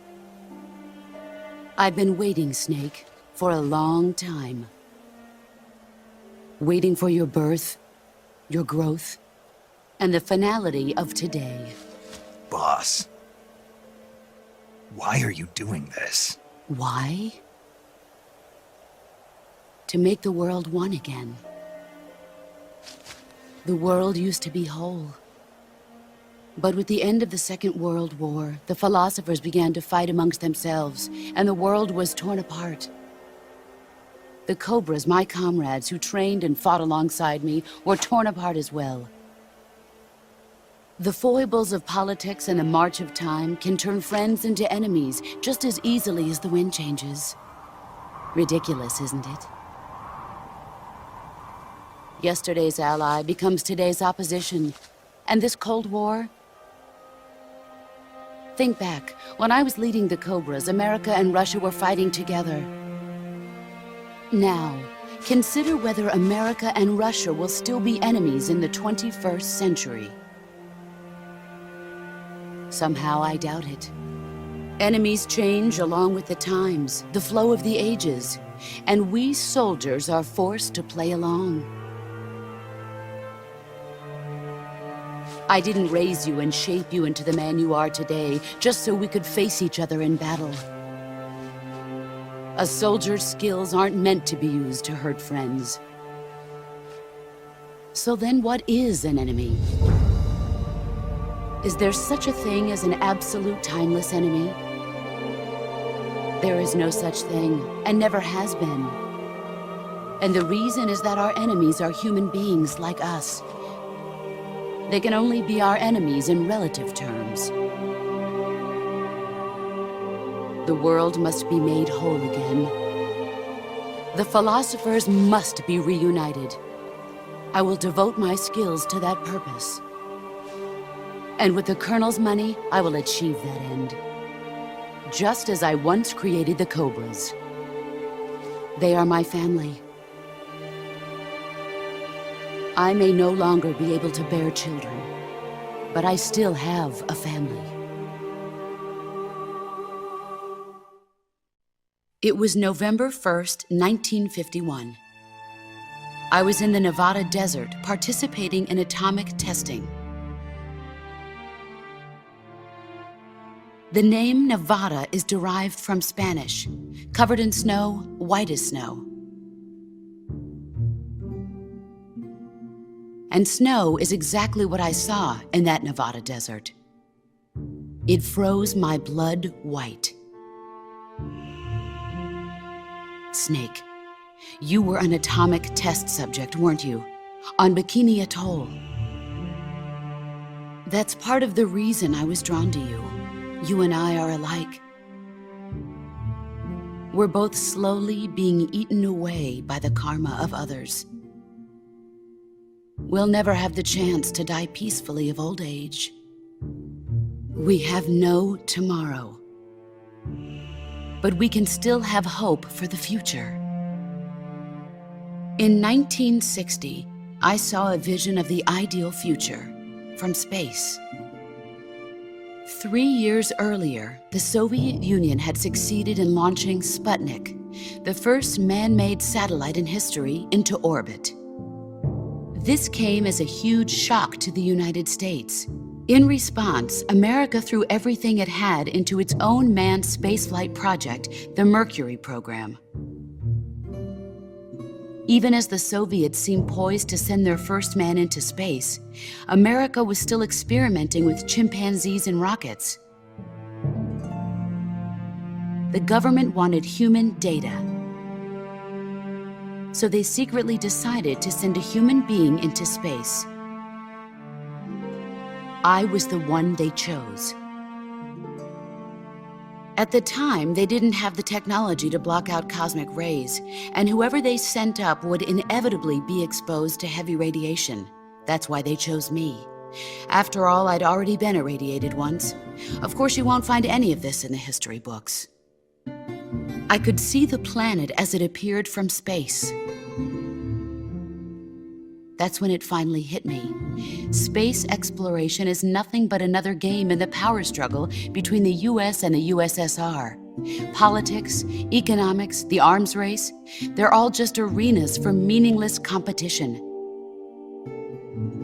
D: I've been waiting, Snake, for a long time. Waiting for your birth, your growth, and the finality of today.
A: Boss. Why are you doing this?
D: Why? To make the world one again. The world used to be whole. But with the end of the Second World War, the philosophers began to fight amongst themselves, and the world was torn apart. The Cobras, my comrades who trained and fought alongside me, were torn apart as well. The foibles of politics and the march of time can turn friends into enemies just as easily as the wind changes. Ridiculous, isn't it? Yesterday's ally becomes today's opposition. And this Cold War? Think back. When I was leading the Cobras, America and Russia were fighting together. Now, Consider whether America and Russia will still be enemies in the 21st century. Somehow I doubt it. Enemies change along with the times, the flow of the ages, and we soldiers are forced to play along. I didn't raise you and shape you into the man you are today just so we could face each other in battle. A soldier's skills aren't meant to be used to hurt friends. So then what is an enemy? Is there such a thing as an absolute timeless enemy? There is no such thing, and never has been. And the reason is that our enemies are human beings like us. They can only be our enemies in relative terms. The world must be made whole again. The philosophers must be reunited. I will devote my skills to that purpose. And with the Colonel's money, I will achieve that end. Just as I once created the Cobras. They are my family. I may no longer be able to bear children, but I still have a family. It was November 1st, 1951. I was in the Nevada desert participating in atomic testing. The name Nevada is derived from Spanish, covered in snow, white as snow. And snow is exactly what I saw in that Nevada desert. It froze my blood white. Snake, you were an atomic test subject, weren't you? On Bikini Atoll. That's part of the reason I was drawn to you. You and I are alike. We're both slowly being eaten away by the karma of others. We'll never have the chance to die peacefully of old age. We have no tomorrow. But we can still have hope for the future. In 1960, I saw a vision of the ideal future from space. 3 years earlier, the Soviet Union had succeeded in launching Sputnik, the first man-made satellite in history, into orbit. This came as a huge shock to the United States. In response, America threw everything it had into its own manned spaceflight project, the Mercury program. Even as the Soviets seemed poised to send their first man into space, America was still experimenting with chimpanzees and rockets. The government wanted human data. So they secretly decided to send a human being into space. I was the one they chose. At the time, they didn't have the technology to block out cosmic rays, and whoever they sent up would inevitably be exposed to heavy radiation. That's why they chose me. After all, I'd already been irradiated once. Of course, you won't find any of this in the history books. I could see the planet as it appeared from space. That's when it finally hit me. Space exploration is nothing but another game in the power struggle between the US and the USSR. Politics, economics, the arms race, they're all just arenas for meaningless competition.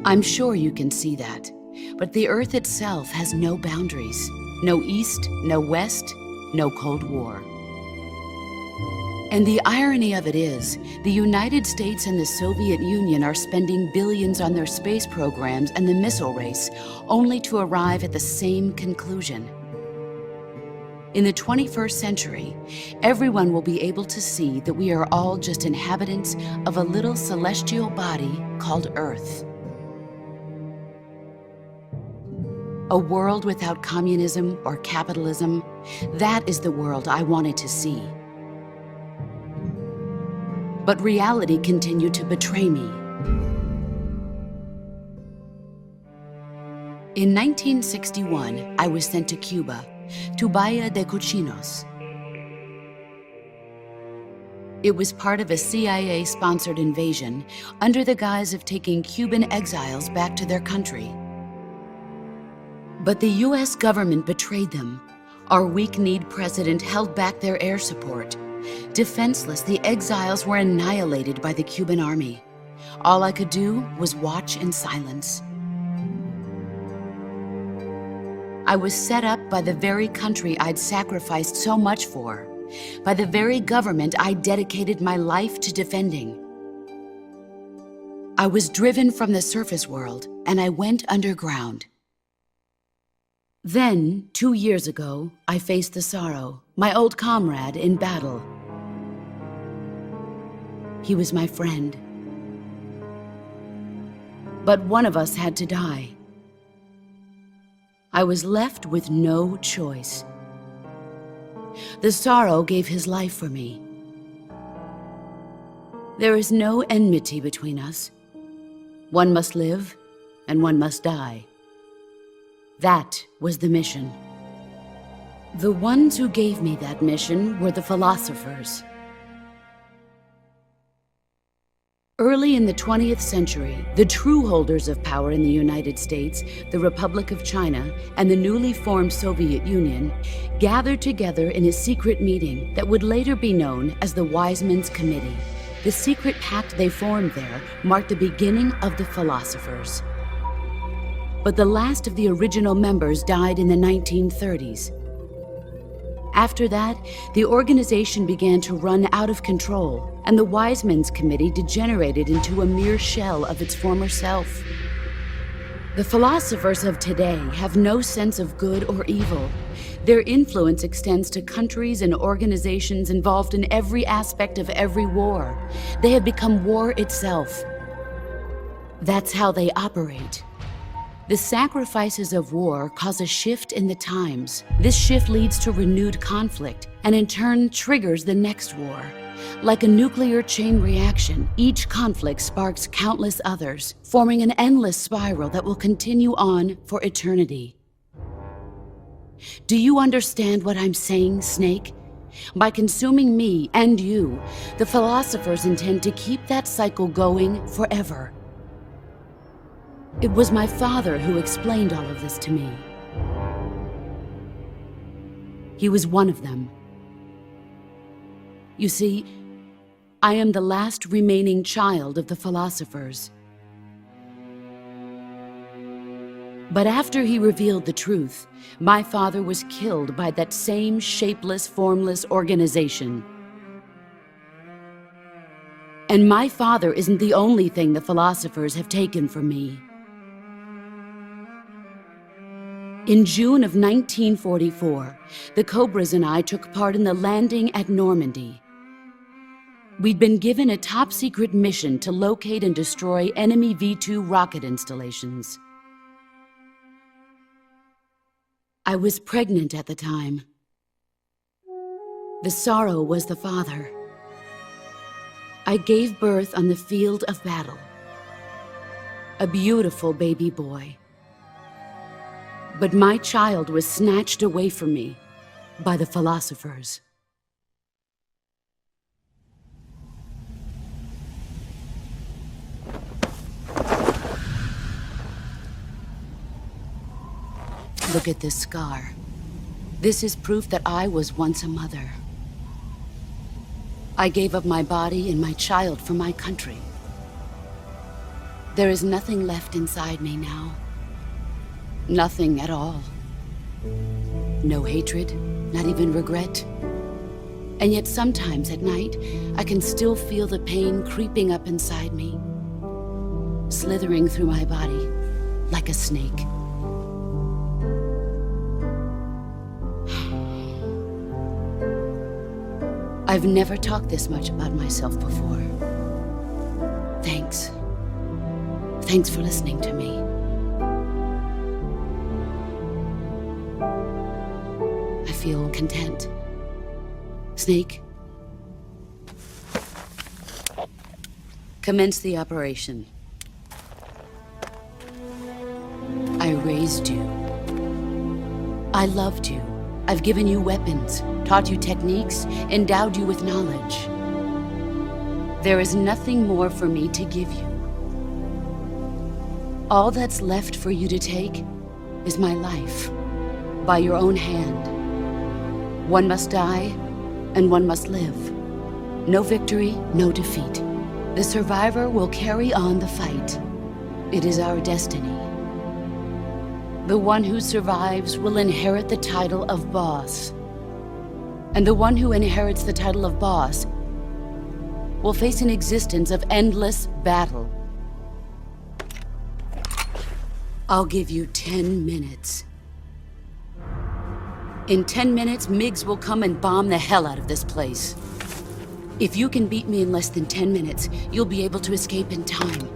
D: I'm sure you can see that, but the Earth itself has no boundaries. No East, no West, no Cold War. And the irony of it is, the United States and the Soviet Union are spending billions on their space programs and the missile race, only to arrive at the same conclusion. In the 21st century, everyone will be able to see that we are all just inhabitants of a little celestial body called Earth. A world without communism or capitalism, that is the world I wanted to see. But reality continued to betray me. In 1961, I was sent to Cuba, to Bahia de Cochinos. It was part of a CIA-sponsored invasion under the guise of taking Cuban exiles back to their country. But the US government betrayed them. Our weak-kneed president held back their air support. Defenseless, the exiles were annihilated by the Cuban army. All I could do was watch in silence. I was set up by the very country I'd sacrificed so much for, by the very government I dedicated my life to defending. I was driven from the surface world, and I went underground. Then, 2 years ago, I faced the Sorrow, my old comrade in battle. He was my friend. But one of us had to die. I was left with no choice. The Sorrow gave his life for me. There is no enmity between us. One must live, and one must die. That was the mission. The ones who gave me that mission were the philosophers. Early in the 20th century, the true holders of power in the United States, the Republic of China, and the newly formed Soviet Union gathered together in a secret meeting that would later be known as the Wise Men's Committee. The secret pact they formed there marked the beginning of the philosophers. But the last of the original members died in the 1930s. After that, the organization began to run out of control, and the Wise Men's Committee degenerated into a mere shell of its former self. The philosophers of today have no sense of good or evil. Their influence extends to countries and organizations involved in every aspect of every war. They have become war itself. That's how they operate. The sacrifices of war cause a shift in the times. This shift leads to renewed conflict, and in turn triggers the next war. Like a nuclear chain reaction, each conflict sparks countless others, forming an endless spiral that will continue on for eternity. Do you understand what I'm saying, Snake? By consuming me and you, the philosophers intend to keep that cycle going forever. It was my father who explained all of this to me. He was one of them. You see, I am the last remaining child of the philosophers. But after he revealed the truth, my father was killed by that same shapeless, formless organization. And my father isn't the only thing the philosophers have taken from me. In June of 1944, the Cobras and I took part in the landing at Normandy. We'd been given a top-secret mission to locate and destroy enemy V-2 rocket installations. I was pregnant at the time. The Sorrow was the father. I gave birth on the field of battle. A beautiful baby boy. But my child was snatched away from me by the philosophers. Look at this scar. This is proof that I was once a mother. I gave up my body and my child for my country. There is nothing left inside me now. Nothing at all. No hatred, not even regret. And yet sometimes at night, I can still feel the pain creeping up inside me, slithering through my body like a snake. I've never talked this much about myself before. Thanks. Thanks for listening to me. I feel content. Snake, commence the operation. I raised you. I loved you. I've given you weapons, taught you techniques, endowed you with knowledge. There is nothing more for me to give you. All that's left for you to take is my life, by your own hand. One must die, and one must live. No victory, no defeat. The survivor will carry on the fight. It is our destiny. The one who survives will inherit the title of boss. And the one who inherits the title of boss will face an existence of endless battle. I'll give you 10 minutes. In 10 minutes, Miggs will come and bomb the hell out of this place. If you can beat me in less than 10 minutes, you'll be able to escape in time.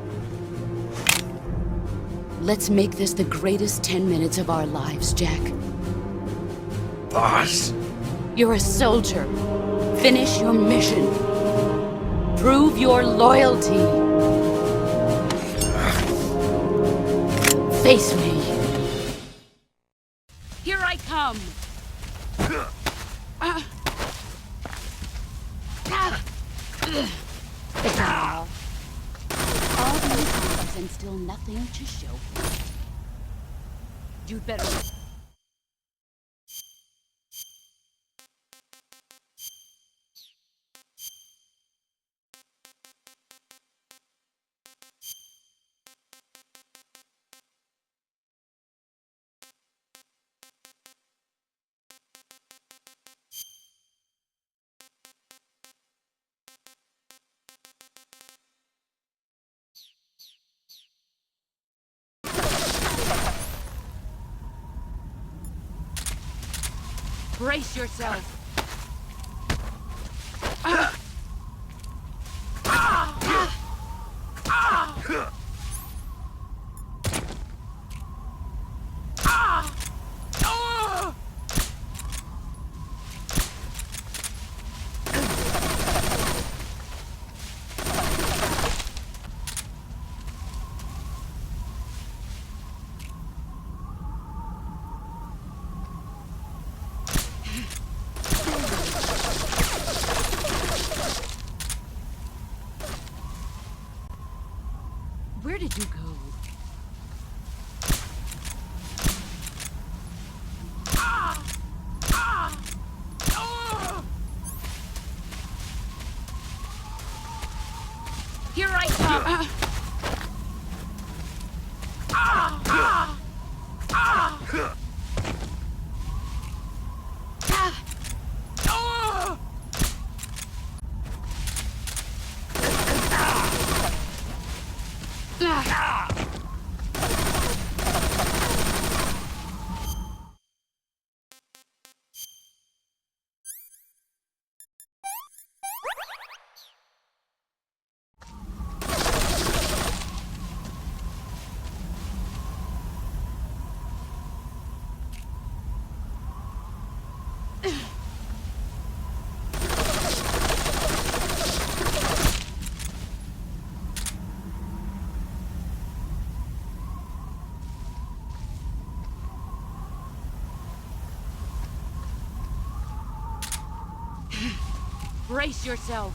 D: Let's make this the greatest 10 minutes of our lives, Jack.
A: Boss?
D: You're a soldier. Finish your mission. Prove your loyalty. Face me. Here I come. All these years and still nothing to show. You'd better... Brace yourself. Where did you go? Here I come. Brace yourself.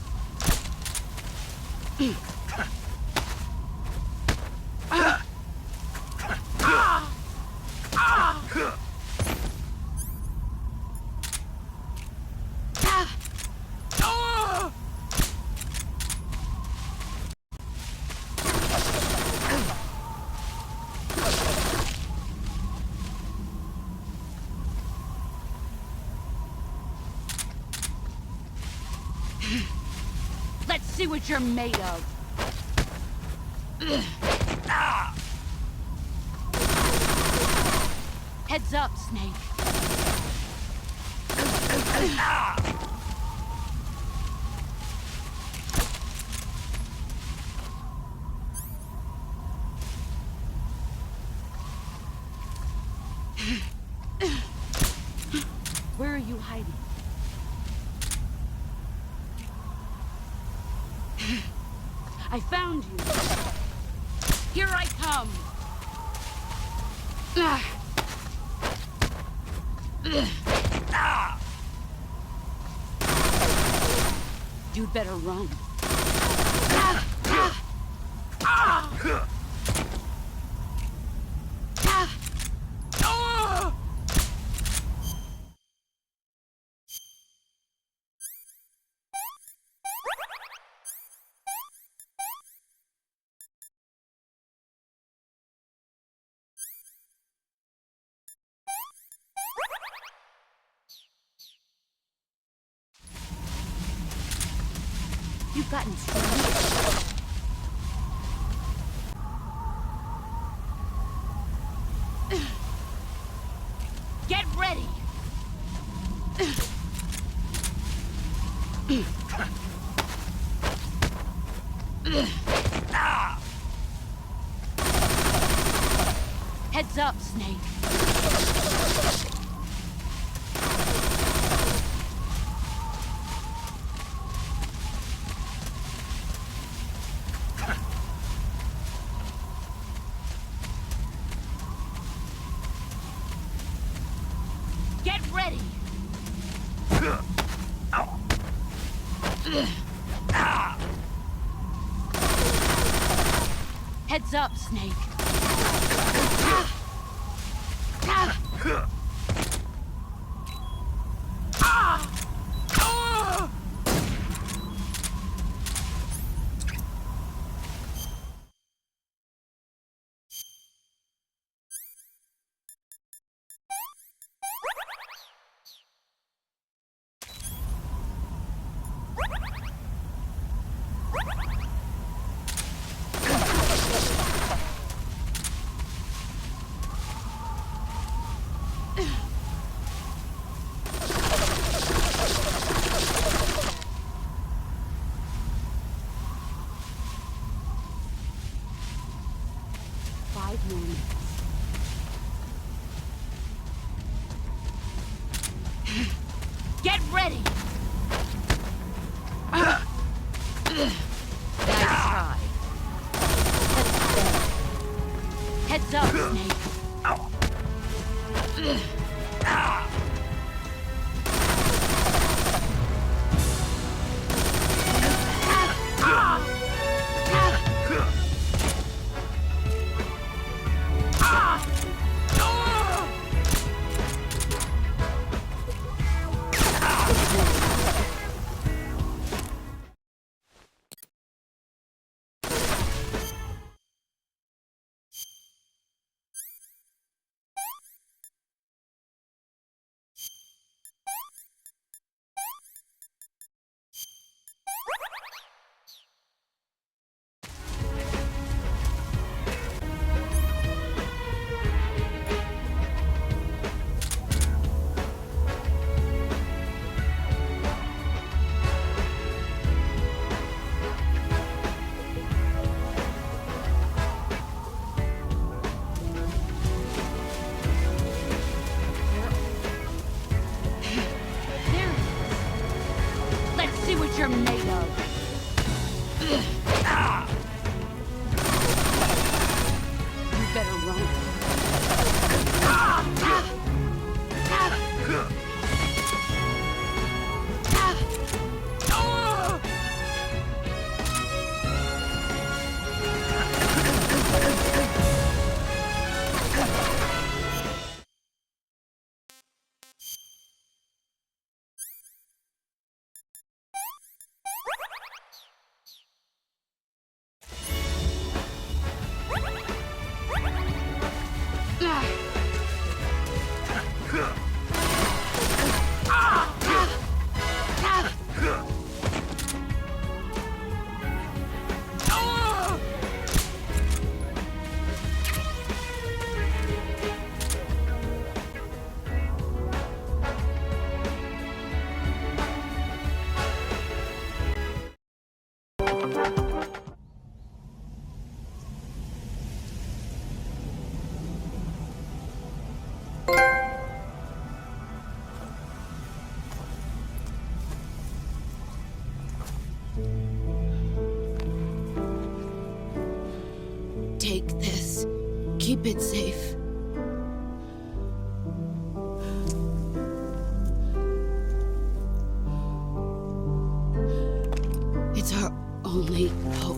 D: Let's see what you're made of. Heads up, Snake. Where are you hiding? I found you. Here I come. You'd better run. You've gotten stronger. Get ready! Heads up, Snake. Get ready! Heads up, Snake. Get ready! Nice try. Heads up, Snake. You're made of. You better run. Take this. Keep it safe. It's our only hope.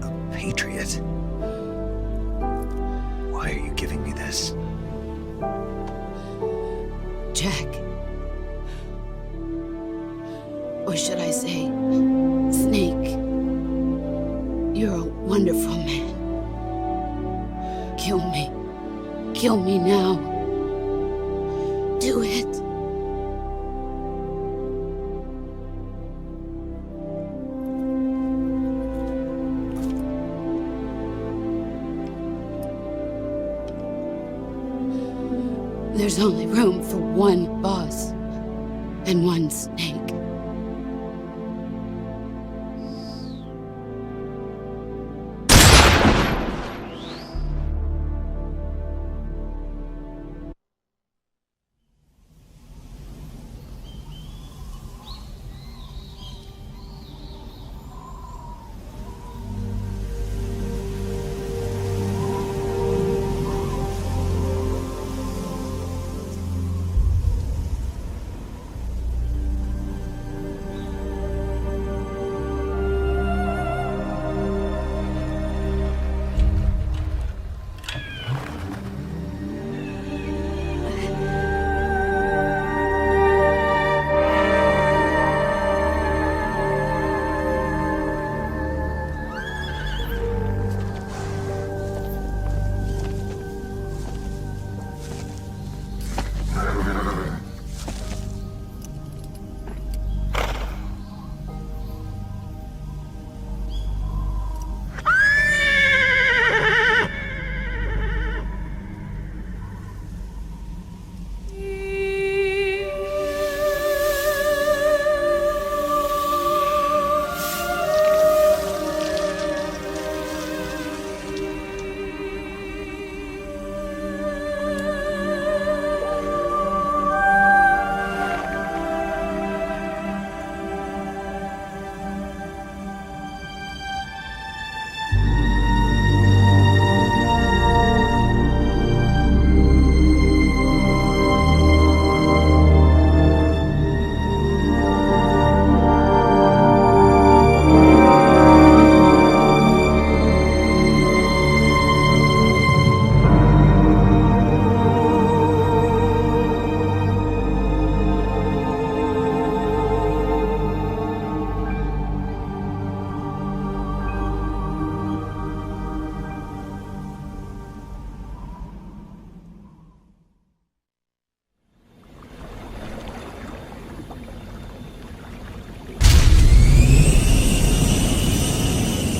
A: A patriot? Why are you giving me this?
D: Jack. Or should I say, Snake. You're a wonderful man. Kill me. Kill me now. Do it. There's only room for one boss and one Snake.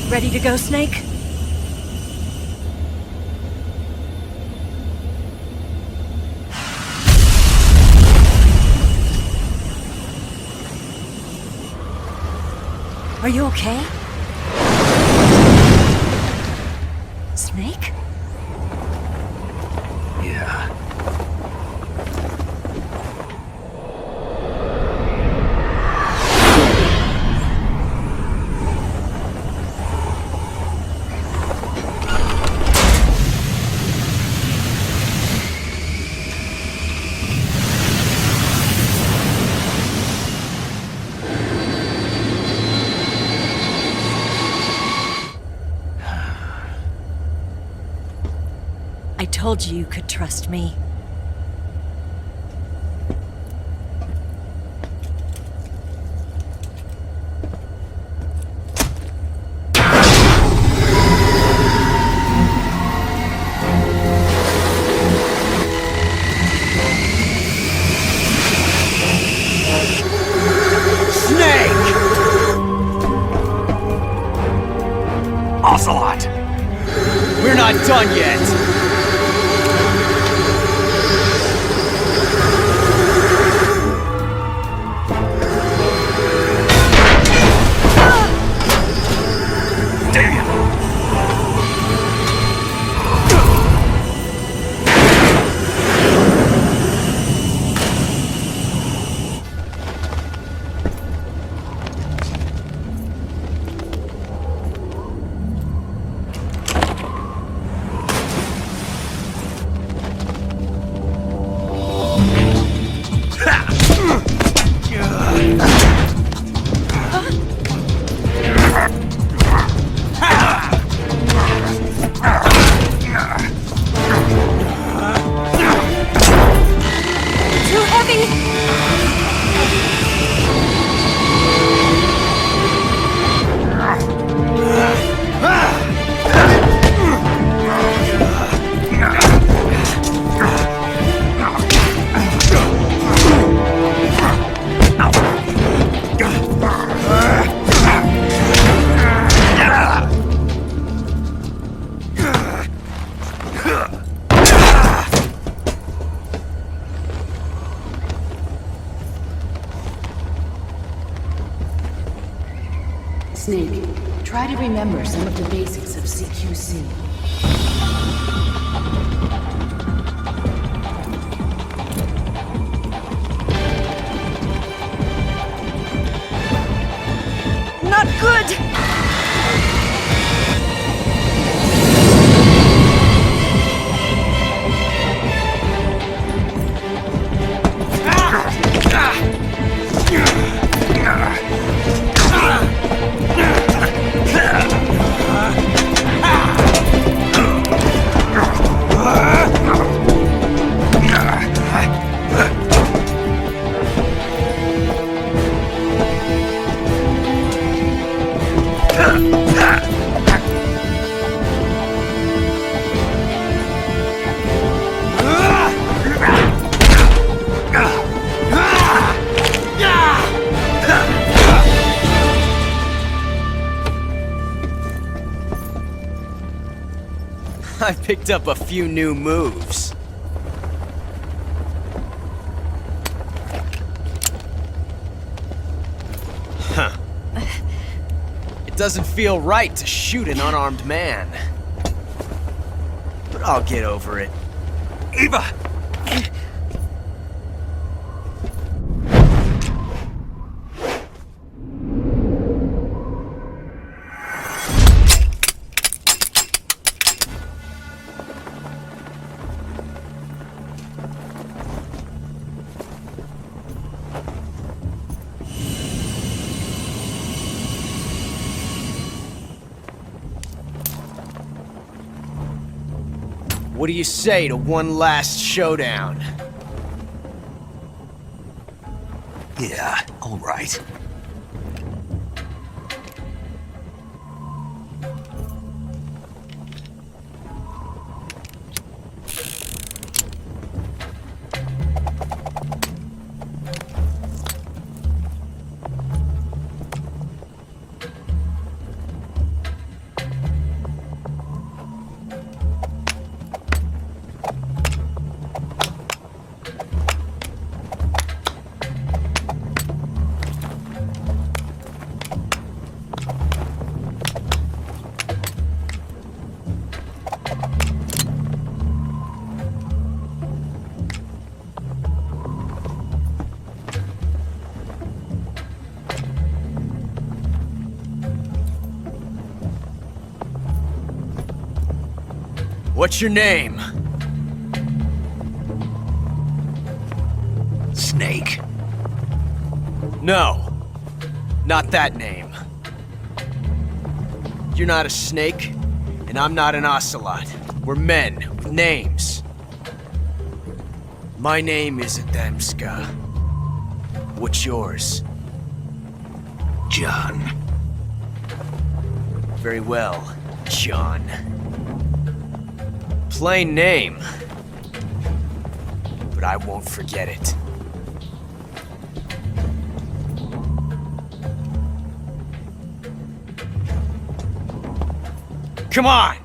G: Ready to go, Snake? Are you okay? Snake?
A: Yeah.
G: I told you you could trust me.
A: Ocelot!
C: We're not done yet!
D: Snake, try to remember some of the basics of CQC.
G: Not good!
I: I picked up a few new moves. Huh. It doesn't feel right to shoot an unarmed man. But I'll get over it.
A: Eva!
I: What do you say to one last showdown?
A: Yeah, all right.
I: What's your name?
A: Snake.
I: No, not that name. You're not a snake, and I'm not an ocelot. We're men with names. My name is Adamska. What's yours?
A: John.
I: Very well, John. Plain name, but I won't forget it. Come on!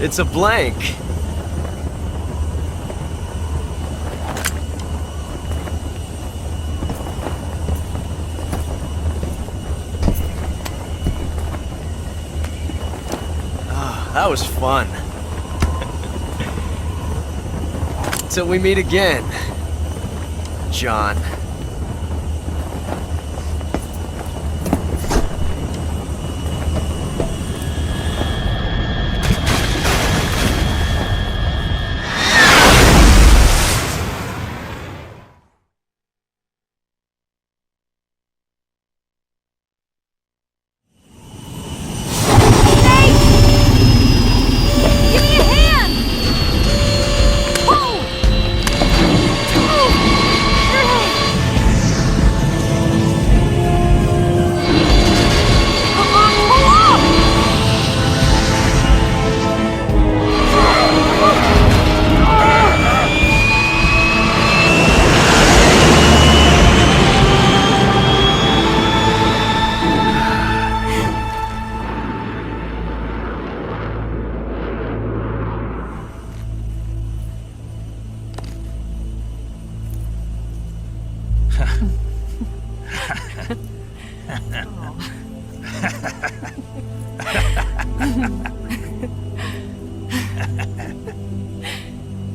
I: It's a blank. That was fun. Till we meet again, John.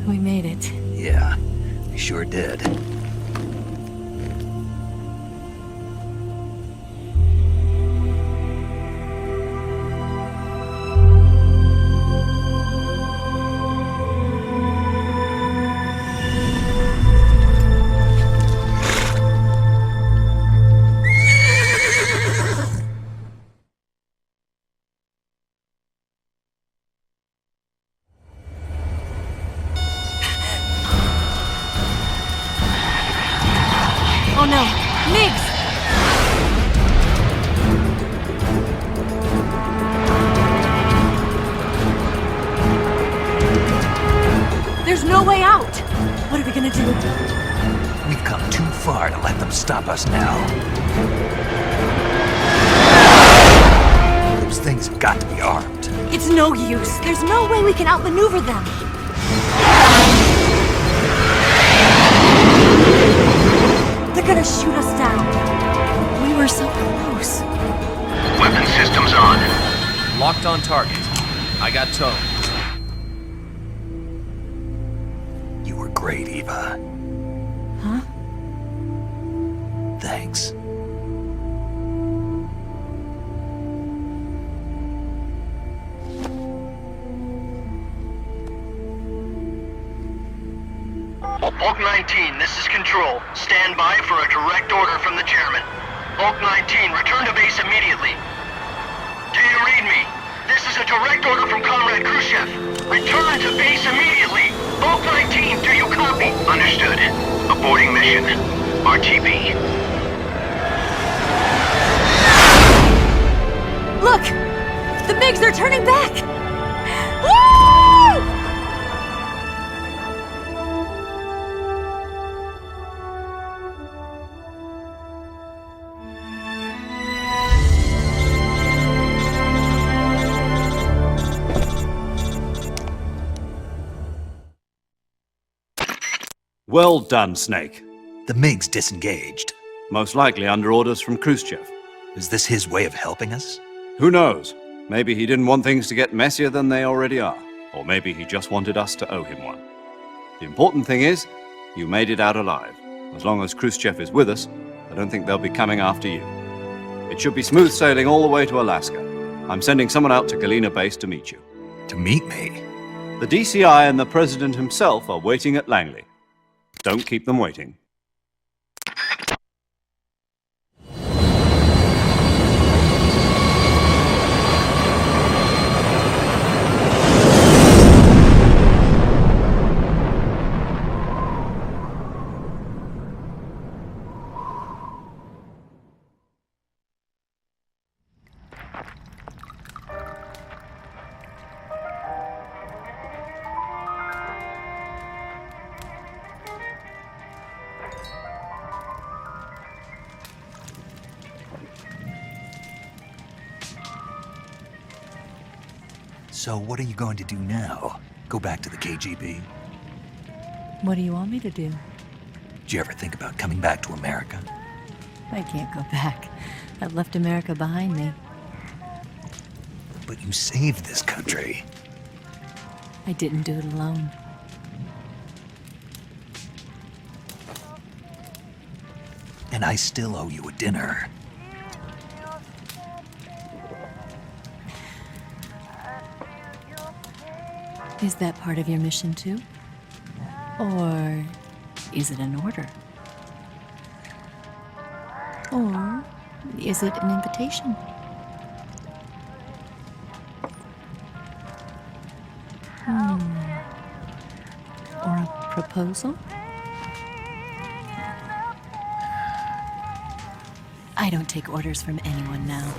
G: We made it.
A: Yeah, we sure did.
G: Oh no! Migs! There's no way out! What are we gonna do?
A: We've come too far to let them stop us now. Those things have got to be armed.
G: It's no use. There's no way we can outmaneuver them. They're gonna shoot us down. We were so close.
J: Weapon systems on.
I: Locked on target. I got towed.
A: You were great, Eva.
G: Huh?
A: Thanks.
J: Bulk 19, this is Control. Stand by for a direct order from the chairman. Bulk 19, return to base immediately. Do you read me? This is a direct order from Comrade Khrushchev. Return to base immediately. Bulk 19, do you copy? Understood. Aborting mission. RTB.
G: Look! The MiGs are turning back! Woo!
C: Well done, Snake.
A: The MiGs disengaged.
C: Most likely under orders from Khrushchev.
A: Is this his way of helping us?
C: Who knows? Maybe he didn't want things to get messier than they already are. Or maybe he just wanted us to owe him one. The important thing is, you made it out alive. As long as Khrushchev is with us, I don't think they'll be coming after you. It should be smooth sailing all the way to Alaska. I'm sending someone out to Galena Base to meet you.
A: To meet me?
C: The DCI and the President himself are waiting at Langley. Don't keep them waiting.
A: So what are you going to do now? Go back to the KGB?
G: What do you want me to do?
A: Did you ever think about coming back to America?
G: I can't go back. I've left America behind me.
A: But you saved this country.
G: I didn't do it alone.
A: And I still owe you a dinner.
G: Is that part of your mission too? Or is it an order? Or is it an invitation? Or a proposal? I don't take orders from anyone now.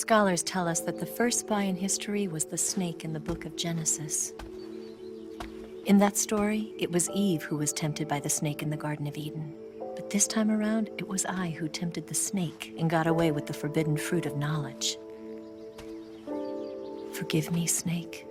G: Scholars tell us that the first spy in history was the snake in the book of Genesis. In that story, it was Eve who was tempted by the snake in the Garden of Eden. But this time around, it was I who tempted the snake and got away with the forbidden fruit of knowledge. Forgive me, Snake.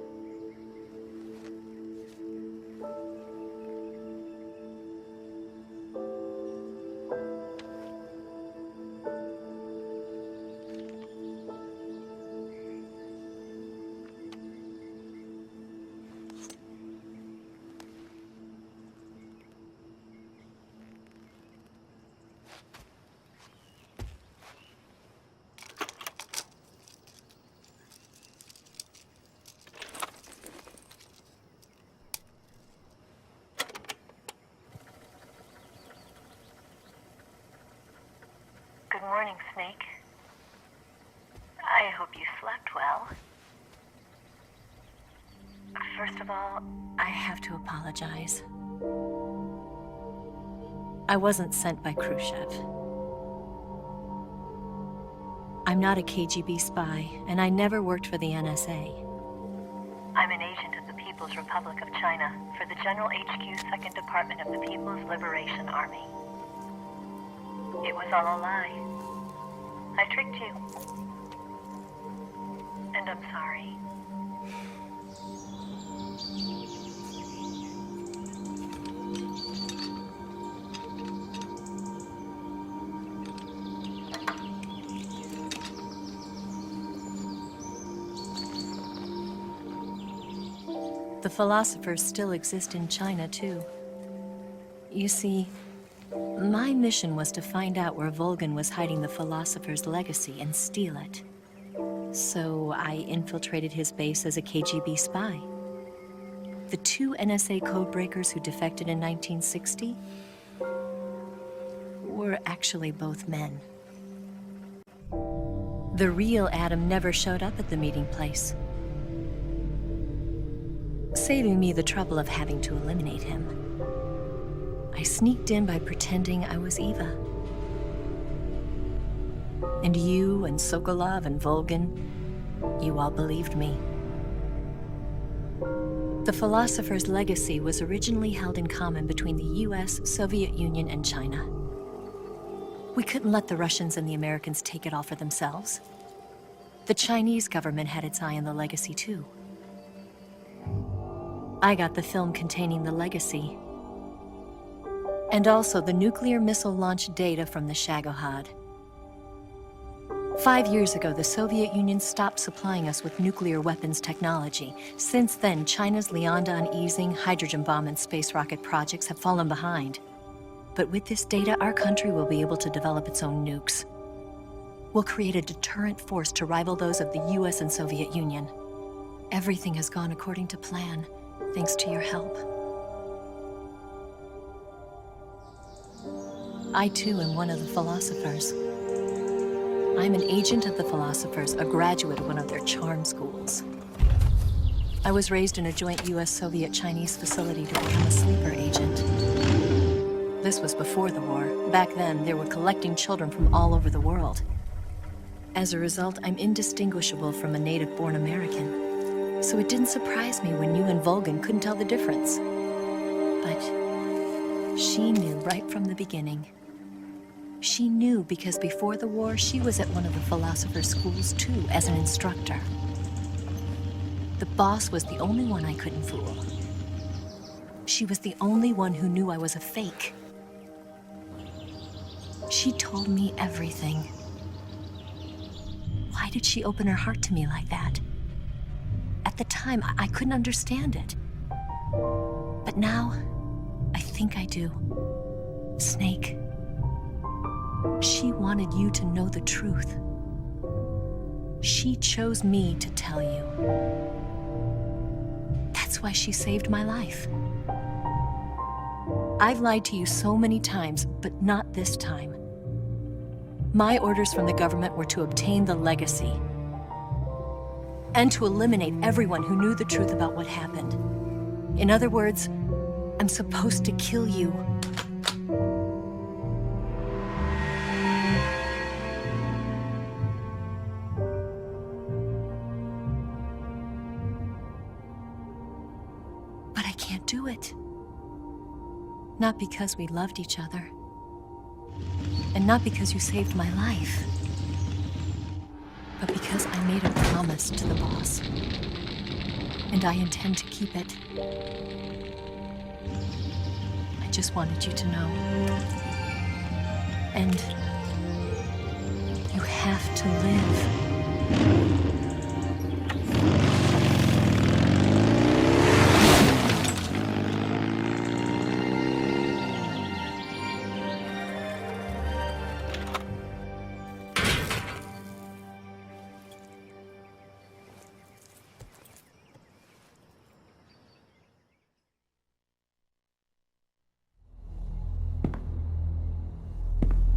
K: Good morning, Snake. I hope you slept well. First of all,
G: I have to apologize. I wasn't sent by Khrushchev. I'm not a KGB spy, and I never worked for the NSA.
K: I'm an agent of the People's Republic of China for the General HQ 2nd Department of the People's Liberation Army. It was all a lie. I tricked you. And I'm sorry.
G: The philosophers still exist in China, too. You see, my mission was to find out where Volgin was hiding the philosopher's legacy and steal it. So I infiltrated his base as a KGB spy. The two NSA codebreakers who defected in 1960 were actually both men. The real Adam never showed up at the meeting place, saving me the trouble of having to eliminate him. I sneaked in by pretending I was Eva. And you and Sokolov and Volgin, you all believed me. The philosopher's legacy was originally held in common between the US, Soviet Union, and China. We couldn't let the Russians and the Americans take it all for themselves. The Chinese government had its eye on the legacy too. I got the film containing the legacy, and also the nuclear missile launch data from the Shagohod. 5 years ago, the Soviet Union stopped supplying us with nuclear weapons technology. Since then, China's Liaodong easing, hydrogen bomb, and space rocket projects have fallen behind. But with this data, our country will be able to develop its own nukes. We'll create a deterrent force to rival those of the US and Soviet Union. Everything has gone according to plan, thanks to your help. I too am one of the philosophers. I'm an agent of the philosophers, a graduate of one of their charm schools. I was raised in a joint US-Soviet-Chinese facility to become a sleeper agent. This was before the war. Back then, they were collecting children from all over the world. As a result, I'm indistinguishable from a native-born American. So it didn't surprise me when you and Volgin couldn't tell the difference. But she knew right from the beginning. She knew because before the war, she was at one of the philosopher's schools too, as an instructor. The boss was the only one I couldn't fool. She was the only one who knew I was a fake. She told me everything. Why did she open her heart to me like that? At the time, I couldn't understand it. But now, I think I do. Snake. She wanted you to know the truth. She chose me to tell you. That's why she saved my life. I've lied to you so many times, but not this time. My orders from the government were to obtain the legacy and to eliminate everyone who knew the truth about what happened. In other words, I'm supposed to kill you. Not because we loved each other. And not because you saved my life. But because I made a promise to the boss. And I intend to keep it. I just wanted you to know. And you have to live.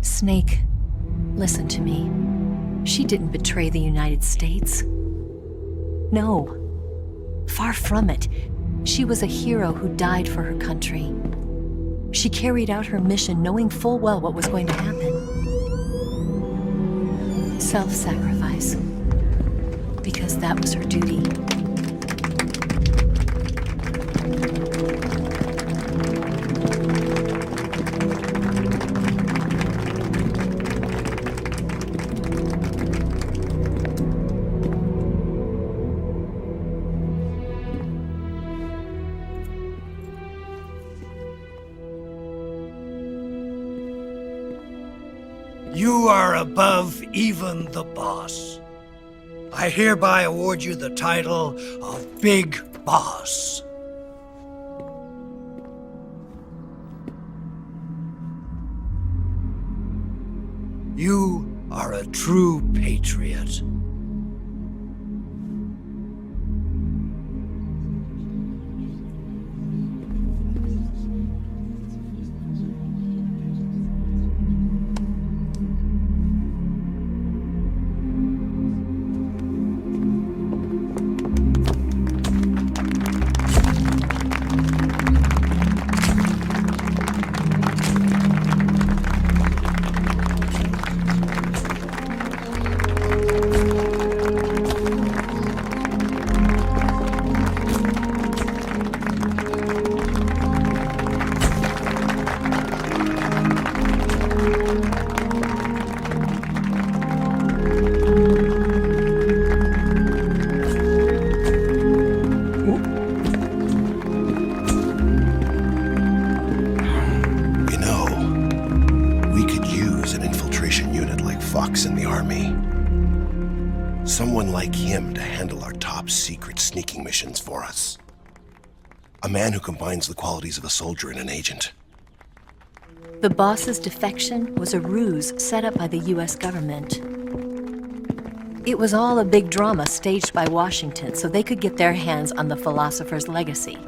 G: Snake, listen to me. She didn't betray the United States. No. Far from it. She was a hero who died for her country. She carried out her mission knowing full well what was going to happen. Self-sacrifice. Because that was her duty.
L: You are above even the boss. I hereby award you the title of Big Boss. You are a true patriot.
M: In the army. Someone like him to handle our top secret sneaking missions for us. A man who combines the qualities of a soldier and an agent.
G: The boss's defection was a ruse set up by the US government. It was all a big drama staged by Washington so they could get their hands on the philosopher's legacy.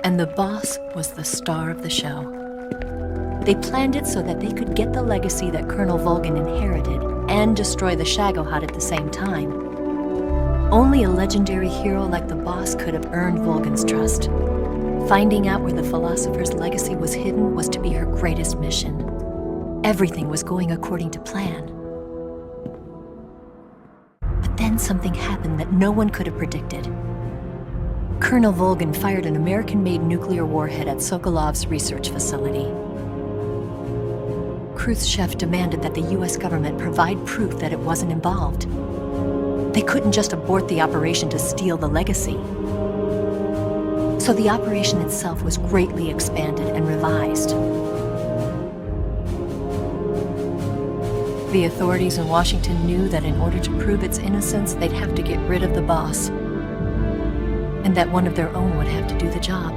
G: And the boss was the star of the show. They planned it so that they could get the legacy that Colonel Volgin inherited and destroy the Shagohod at the same time. Only a legendary hero like the boss could have earned Volgin's trust. Finding out where the philosopher's legacy was hidden was to be her greatest mission. Everything was going according to plan. But then something happened that no one could have predicted. Colonel Volgin fired an American-made nuclear warhead at Sokolov's research facility. Khrushchev demanded that the US government provide proof that it wasn't involved. They couldn't just abort the operation to steal the legacy. So the operation itself was greatly expanded and revised. The authorities in Washington knew that in order to prove its innocence, they'd have to get rid of the boss, and that one of their own would have to do the job.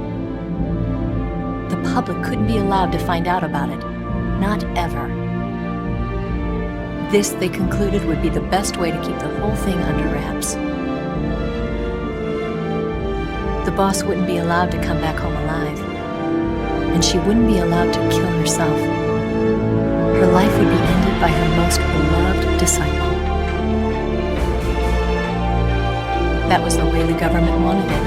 G: The public couldn't be allowed to find out about it. Not ever. This, they concluded, would be the best way to keep the whole thing under wraps. The boss wouldnbe be allowed to come back home alive, and she wouldn't be allowed to kill herself. Her life would be ended by her most beloved disciple. That was the way the government wanted it.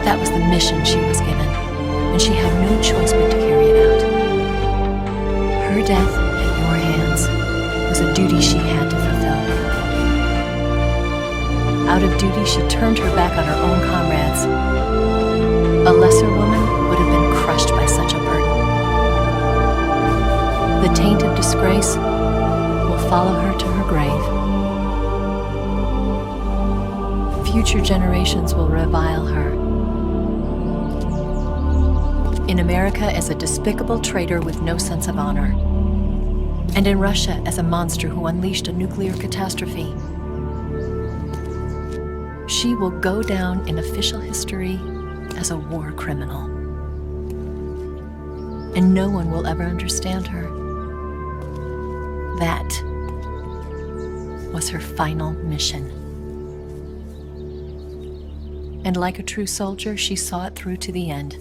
G: That was the mission she was given, and she had no choice but to carry it out. Her death at your hands was a duty she had to fulfill. Out of duty, she turned her back on her own comrades. A lesser woman would have been crushed by such a burden. The taint of disgrace will follow her to her grave. Future generations will revile her. In America as a despicable traitor with no sense of honor. And in Russia as a monster who unleashed a nuclear catastrophe. She will go down in official history as a war criminal. And no one will ever understand her. That was her final mission. And like a true soldier, she saw it through to the end.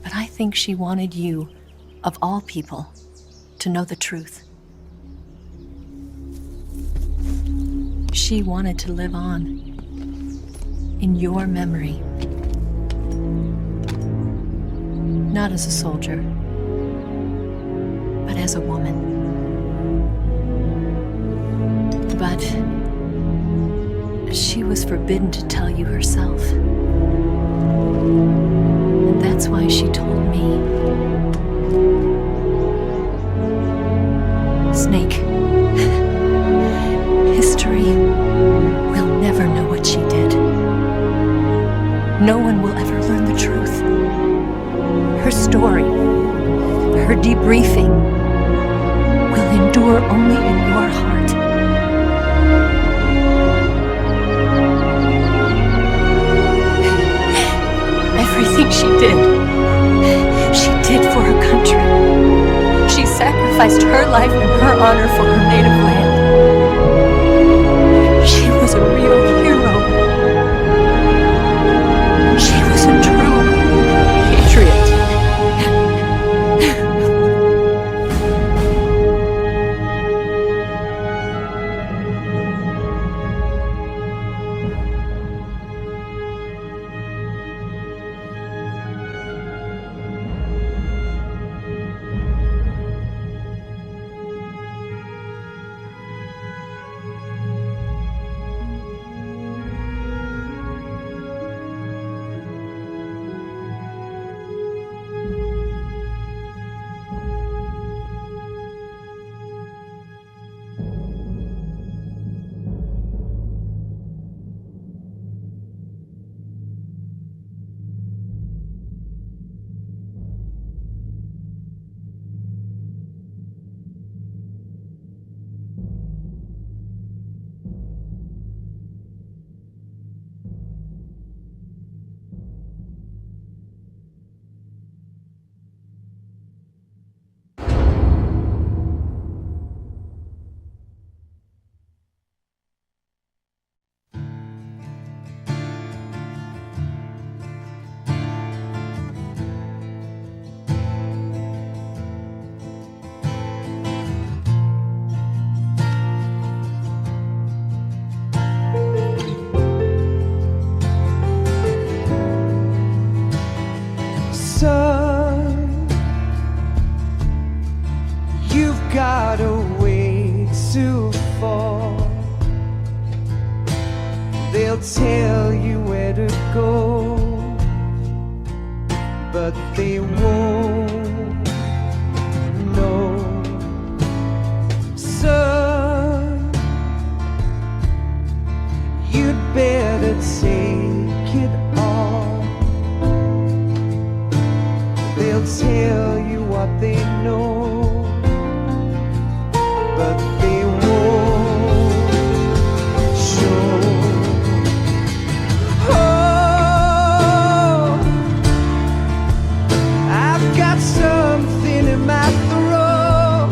G: But I think she wanted you, of all people, to know the truth. She wanted to live on in your memory. Not as a soldier, but as a woman. But she was forbidden to tell you herself. And that's why she told me. Snake, history will never know what she did. No one will ever learn the truth. Her story, her debriefing, will endure only in your heart. Everything she did for her country. She sacrificed her life and her honor for her native land. She was a real hero. She was a true patriot.
N: got a way to fall. They'll tell you where to go, but they won't know. Son, you'd better take it all. They'll tell you what they know, but they won't show. Oh, I've got something in my throat.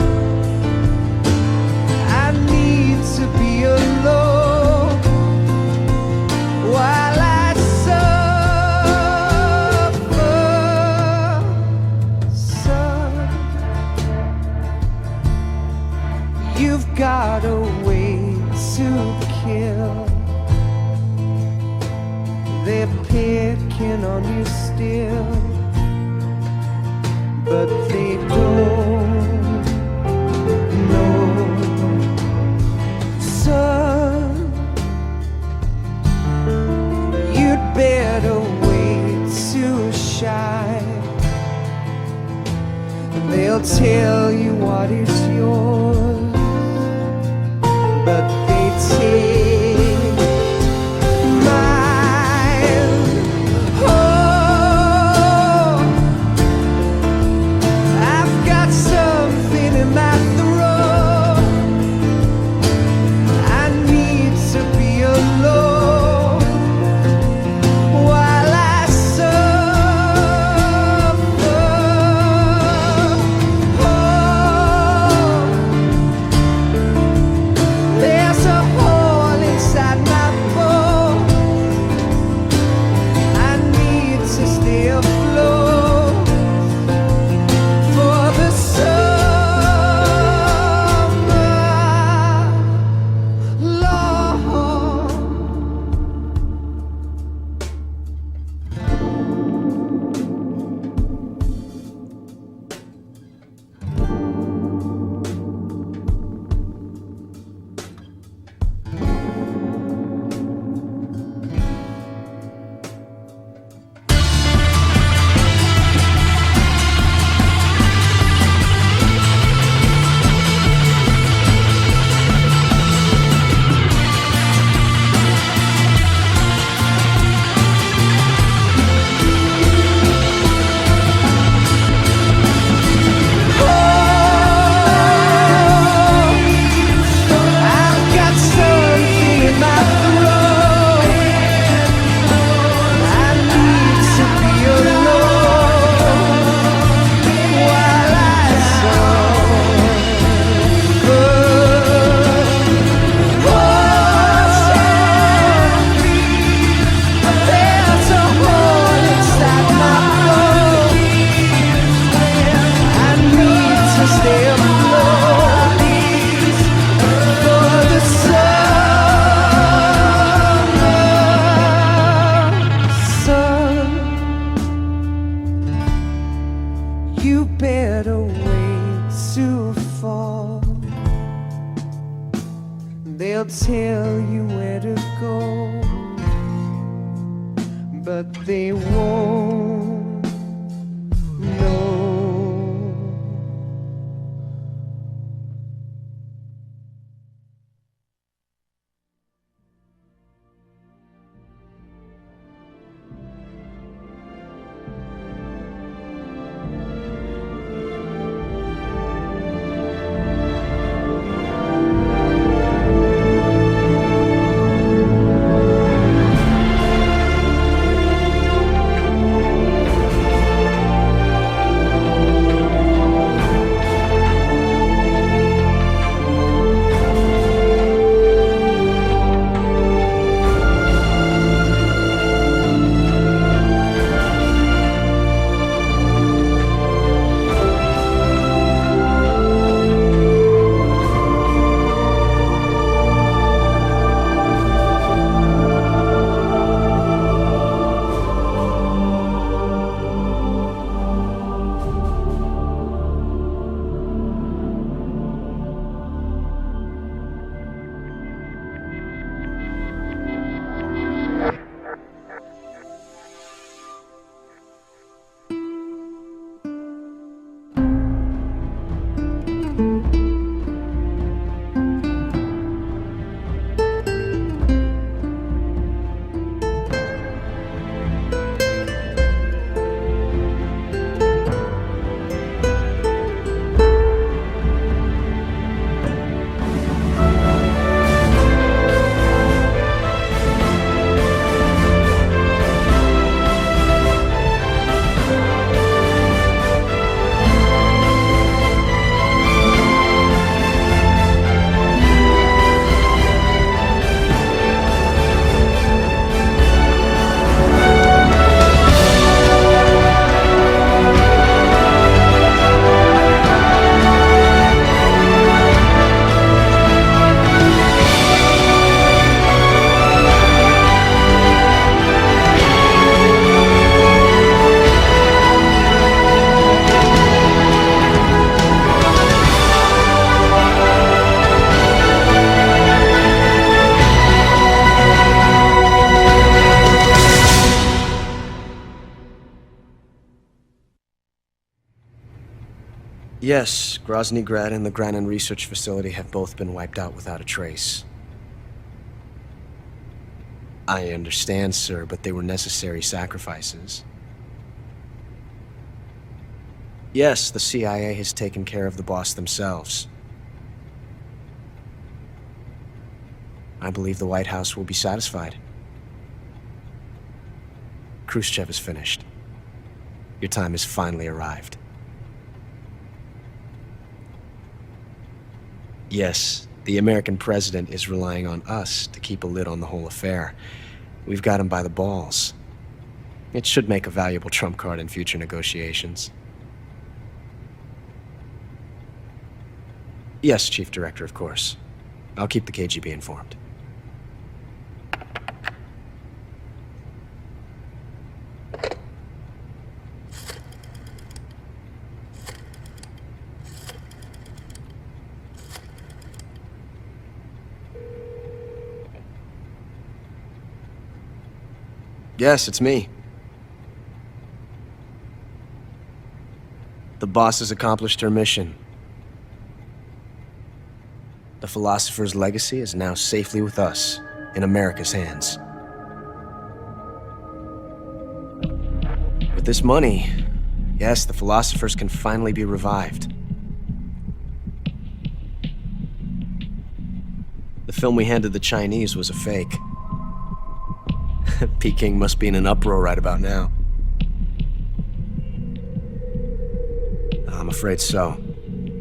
N: I need to be alone while I suffer. Son, you've got a way to kill. They're picking on you still, but they don't They'll tell you what is yours, but they take mine. Oh, I've got something in my throat. I need to be alone while I suffer. Oh, there's a hole inside my bones. I need to stay afloat for the summer, Lord. I've got something in my throat. I need to be alone while I suffer. There's a hole inside my bones. I need to stay afloat for the summer sun. You better wait to fall. They'll tell you where to go, but they won't know.
I: Yes, Grozny Grad and the Granin Research Facility have both been wiped out without a trace. I understand, sir, but they were necessary sacrifices. Yes, the CIA has taken care of the boss themselves. I believe the White House will be satisfied. Khrushchev is finished. Your time has finally arrived. Yes, the American president is relying on us to keep a lid on the whole affair. We've got him by the balls. It should make a valuable trump card in future negotiations. Yes, Chief Director, of course. I'll keep the KGB informed. Yes, it's me. The boss has accomplished her mission. The philosopher's legacy is now safely with us, in America's hands. With this money, yes, the philosophers can finally be revived. The film we handed the Chinese was a fake. Peking must be in an uproar right about now. I'm afraid so.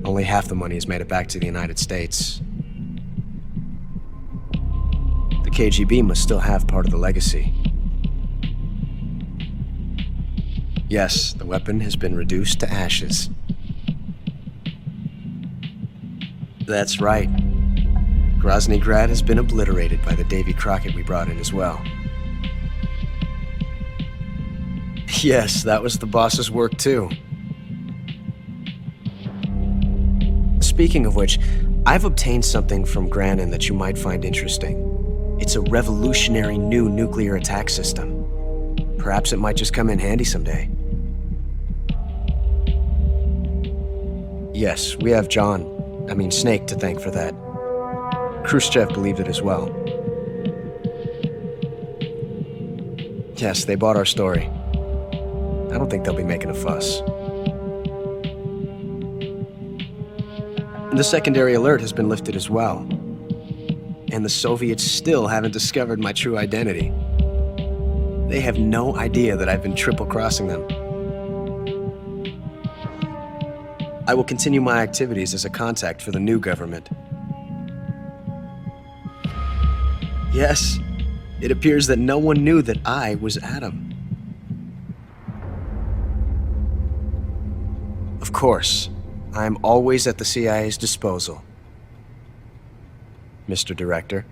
I: Only half the money has made it back to the United States. The KGB must still have part of the legacy. Yes, the weapon has been reduced to ashes. That's right. Grozny Grad has been obliterated by the Davy Crockett we brought in as well. Yes, that was the boss's work too. Speaking of which, I've obtained something from Granin that you might find interesting. It's a revolutionary new nuclear attack system. Perhaps it might just come in handy someday. Yes, we have Snake to thank for that. Khrushchev believed it as well. Yes, they bought our story. I don't think they'll be making a fuss. The secondary alert has been lifted as well. And the Soviets still haven't discovered my true identity. They have no idea that I've been triple-crossing them. I will continue my activities as a contact for the new government. Yes, it appears that no one knew that I was Adam. Of course, I'm always at the CIA's disposal, Mr. Director.